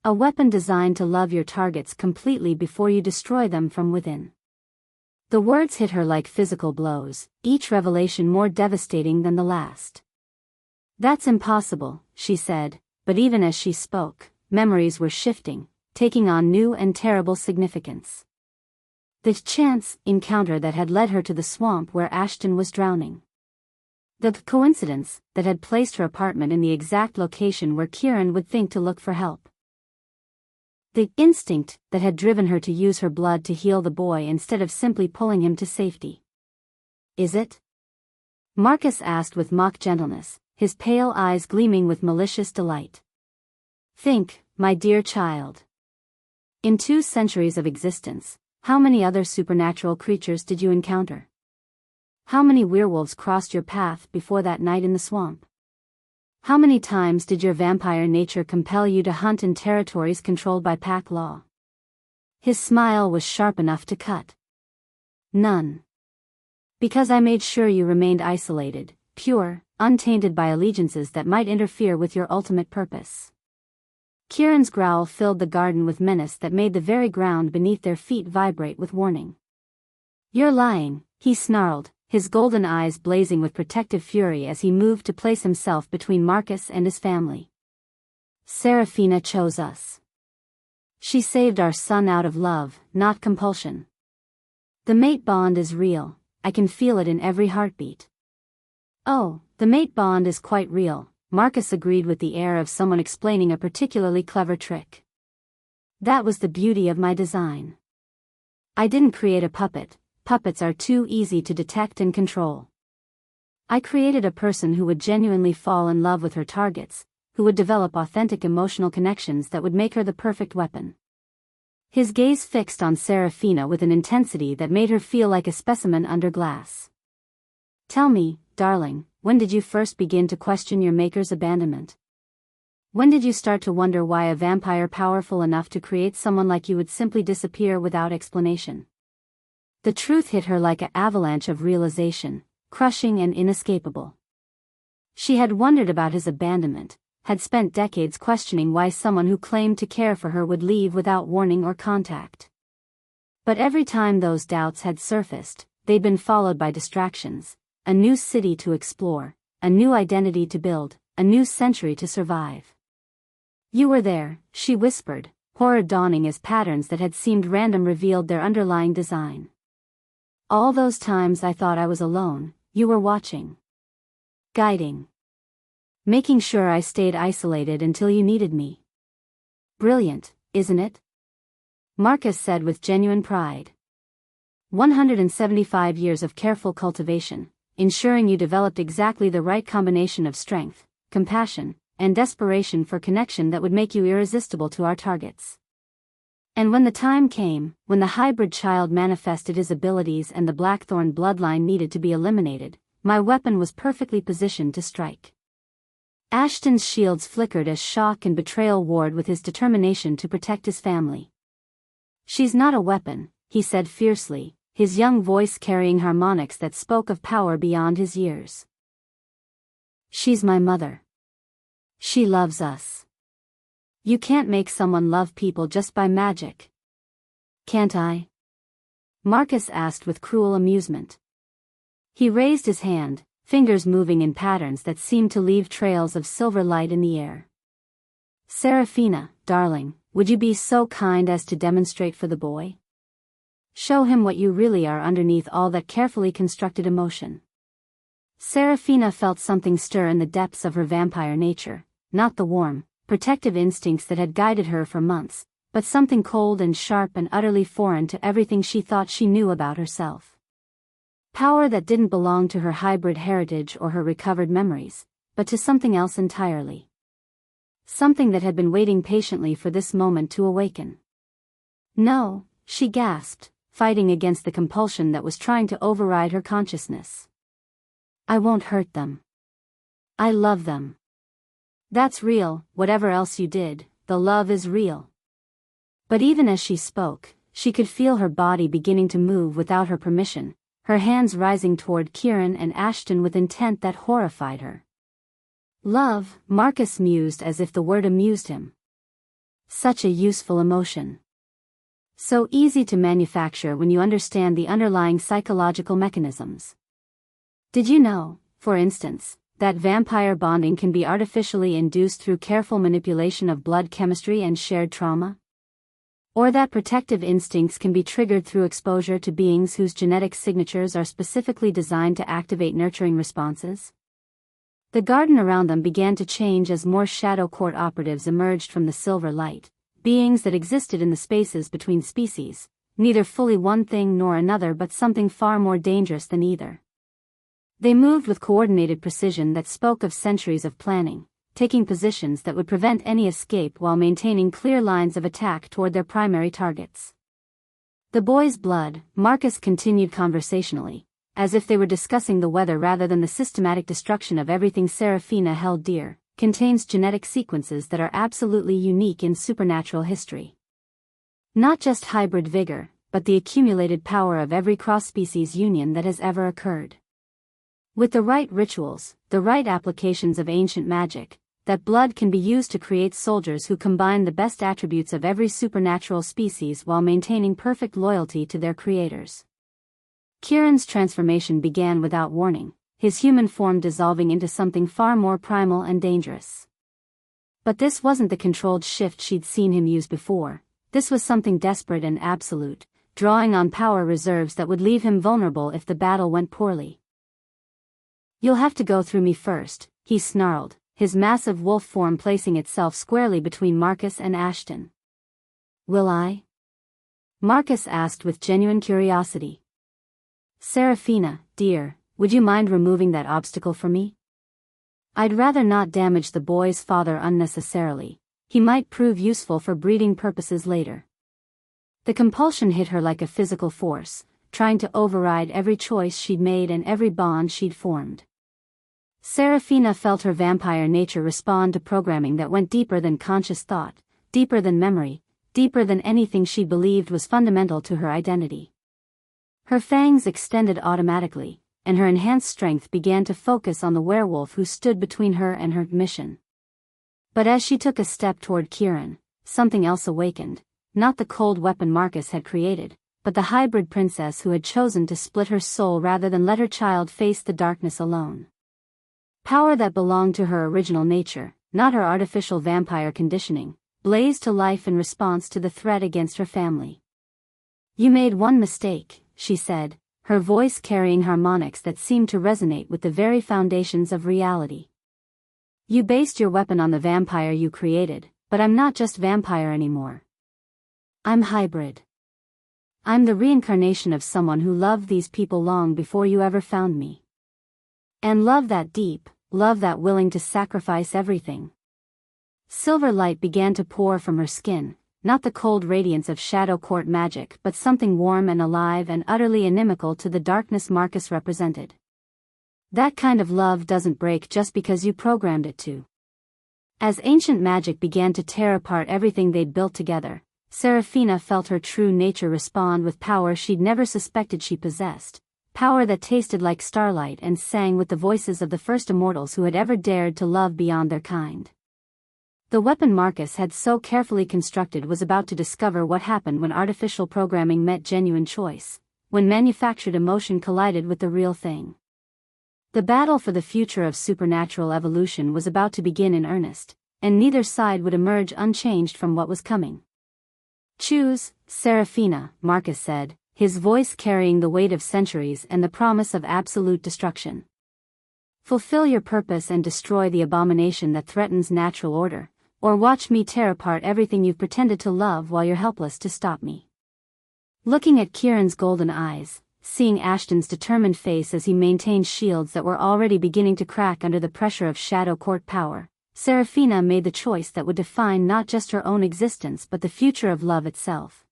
A weapon designed to love your targets completely before you destroy them from within." The words hit her like physical blows, each revelation more devastating than the last. "That's impossible," she said, but even as she spoke, memories were shifting, taking on new and terrible significance. The chance encounter that had led her to the swamp where Ashton was drowning. The coincidence that had placed her apartment in the exact location where Kieran would think to look for help. The instinct that had driven her to use her blood to heal the boy instead of simply pulling him to safety. "Is it?" Marcus asked with mock gentleness, his pale eyes gleaming with malicious delight. "Think, my dear child. In 2 centuries of existence, how many other supernatural creatures did you encounter? How many werewolves crossed your path before that night in the swamp? How many times did your vampire nature compel you to hunt in territories controlled by pack law?" His smile was sharp enough to cut. "None. Because I made sure you remained isolated, pure, untainted by allegiances that might interfere with your ultimate purpose." Kieran's growl filled the garden with menace that made the very ground beneath their feet vibrate with warning. "You're lying," he snarled, his golden eyes blazing with protective fury as he moved to place himself between Marcus and his family. "Seraphina chose us. She saved our son out of love, not compulsion. The mate bond is real, I can feel it in every heartbeat." "Oh, the mate bond is quite real," Marcus agreed with the air of someone explaining a particularly clever trick. "That was the beauty of my design. I didn't create a puppet, puppets are too easy to detect and control. I created a person who would genuinely fall in love with her targets, who would develop authentic emotional connections that would make her the perfect weapon." His gaze fixed on Seraphina with an intensity that made her feel like a specimen under glass. "Tell me, darling, when did you first begin to question your maker's abandonment? When did you start to wonder why a vampire powerful enough to create someone like you would simply disappear without explanation?" The truth hit her like an avalanche of realization, crushing and inescapable. She had wondered about his abandonment, had spent decades questioning why someone who claimed to care for her would leave without warning or contact. But every time those doubts had surfaced, they'd been followed by distractions, a new city to explore, a new identity to build, a new century to survive. "You were there," she whispered, horror dawning as patterns that had seemed random revealed their underlying design. "All those times I thought I was alone, you were watching. Guiding. Making sure I stayed isolated until you needed me." "Brilliant, isn't it?" Marcus said with genuine pride. 175 years of careful cultivation, ensuring you developed exactly the right combination of strength, compassion, and desperation for connection that would make you irresistible to our targets. And when the time came, when the hybrid child manifested his abilities and the Blackthorne bloodline needed to be eliminated, my weapon was perfectly positioned to strike. Ashton's shields flickered as shock and betrayal warred with his determination to protect his family. "She's not a weapon," he said fiercely, his young voice carrying harmonics that spoke of power beyond his years. "She's my mother. She loves us. You can't make someone love people just by magic." "Can't I?" Marcus asked with cruel amusement. He raised his hand, fingers moving in patterns that seemed to leave trails of silver light in the air. "Seraphina, darling, would you be so kind as to demonstrate for the boy? Show him what you really are underneath all that carefully constructed emotion." Seraphina felt something stir in the depths of her vampire nature, not the warm, protective instincts that had guided her for months, but something cold and sharp and utterly foreign to everything she thought she knew about herself. Power that didn't belong to her hybrid heritage or her recovered memories, but to something else entirely. Something that had been waiting patiently for this moment to awaken. "No," she gasped, fighting against the compulsion that was trying to override her consciousness. "I won't hurt them. I love them. That's real, whatever else you did, the love is real." But even as she spoke, she could feel her body beginning to move without her permission, her hands rising toward Kieran and Ashton with intent that horrified her. "Love," Marcus mused as if the word amused him. Such a useful emotion. So easy to manufacture when you understand the underlying psychological mechanisms. Did you know, for instance, that vampire bonding can be artificially induced through careful manipulation of blood chemistry and shared trauma? Or that protective instincts can be triggered through exposure to beings whose genetic signatures are specifically designed to activate nurturing responses? The garden around them began to change as more Shadow Court operatives emerged from the silver light, beings that existed in the spaces between species, neither fully one thing nor another but something far more dangerous than either. They moved with coordinated precision that spoke of centuries of planning, taking positions that would prevent any escape while maintaining clear lines of attack toward their primary targets. "The boy's blood," Marcus continued conversationally, as if they were discussing the weather rather than the systematic destruction of everything Seraphina held dear, "contains genetic sequences that are absolutely unique in supernatural history. Not just hybrid vigor, but the accumulated power of every cross-species union that has ever occurred. With the right rituals, the right applications of ancient magic, that blood can be used to create soldiers who combine the best attributes of every supernatural species while maintaining perfect loyalty to their creators." Kieran's transformation began without warning, his human form dissolving into something far more primal and dangerous. But this wasn't the controlled shift she'd seen him use before. This was something desperate and absolute, drawing on power reserves that would leave him vulnerable if the battle went poorly. "You'll have to go through me first," he snarled, his massive wolf form placing itself squarely between Marcus and Ashton. "Will I?" Marcus asked with genuine curiosity. "Seraphina, dear, would you mind removing that obstacle for me? I'd rather not damage the boy's father unnecessarily. He might prove useful for breeding purposes later." The compulsion hit her like a physical force, trying to override every choice she'd made and every bond she'd formed. Seraphina felt her vampire nature respond to programming that went deeper than conscious thought, deeper than memory, deeper than anything she believed was fundamental to her identity. Her fangs extended automatically, and her enhanced strength began to focus on the werewolf who stood between her and her mission. But as she took a step toward Kieran, something else awakened, not the cold weapon Marcus had created, but the hybrid princess who had chosen to split her soul rather than let her child face the darkness alone. Power that belonged to her original nature, not her artificial vampire conditioning, blazed to life in response to the threat against her family. "You made one mistake," she said, her voice carrying harmonics that seemed to resonate with the very foundations of reality. "You based your weapon on the vampire you created, but I'm not just vampire anymore. I'm hybrid. I'm the reincarnation of someone who loved these people long before you ever found me. And love that deep, love that willing to sacrifice everything." Silver light began to pour from her skin, not the cold radiance of Shadow Court magic but something warm and alive and utterly inimical to the darkness Marcus represented. That kind of love doesn't break just because you programmed it to. As ancient magic began to tear apart everything they'd built together, Seraphina felt her true nature respond with power she'd never suspected she possessed, power that tasted like starlight and sang with the voices of the first immortals who had ever dared to love beyond their kind. The weapon Marcus had so carefully constructed was about to discover what happened when artificial programming met genuine choice, when manufactured emotion collided with the real thing. The battle for the future of supernatural evolution was about to begin in earnest, and neither side would emerge unchanged from what was coming. "Choose, Seraphina," Marcus said, his voice carrying the weight of centuries and the promise of absolute destruction. "Fulfill your purpose and destroy the abomination that threatens natural order, or watch me tear apart everything you've pretended to love while you're helpless to stop me." Looking at Kieran's golden eyes, seeing Ashton's determined face as he maintained shields that were already beginning to crack under the pressure of Shadow Court power, Seraphina made the choice that would define not just her own existence but the future of love itself.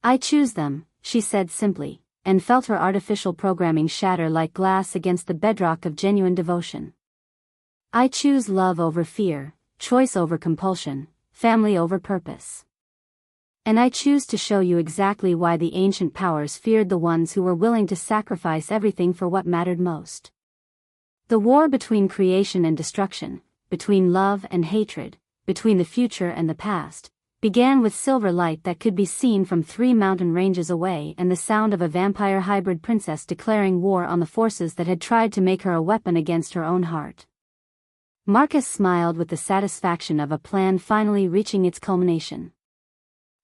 "I choose them," she said simply, and felt her artificial programming shatter like glass against the bedrock of genuine devotion. "I choose love over fear, choice over compulsion, family over purpose. And I choose to show you exactly why the ancient powers feared the ones who were willing to sacrifice everything for what mattered most." The war between creation and destruction, between love and hatred, between the future and the past, began with silver light that could be seen from 3 mountain ranges away and the sound of a vampire hybrid princess declaring war on the forces that had tried to make her a weapon against her own heart. Marcus smiled with the satisfaction of a plan finally reaching its culmination.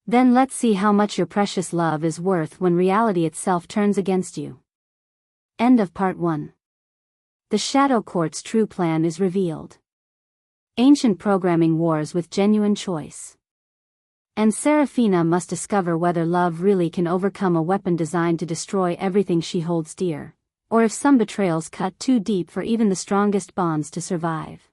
"Then let's see how much your precious love is worth when reality itself turns against you." End of Part 1. The Shadow Court's true plan is revealed. Ancient programming wars with genuine choice. And Seraphina must discover whether love really can overcome a weapon designed to destroy everything she holds dear, or if some betrayals cut too deep for even the strongest bonds to survive.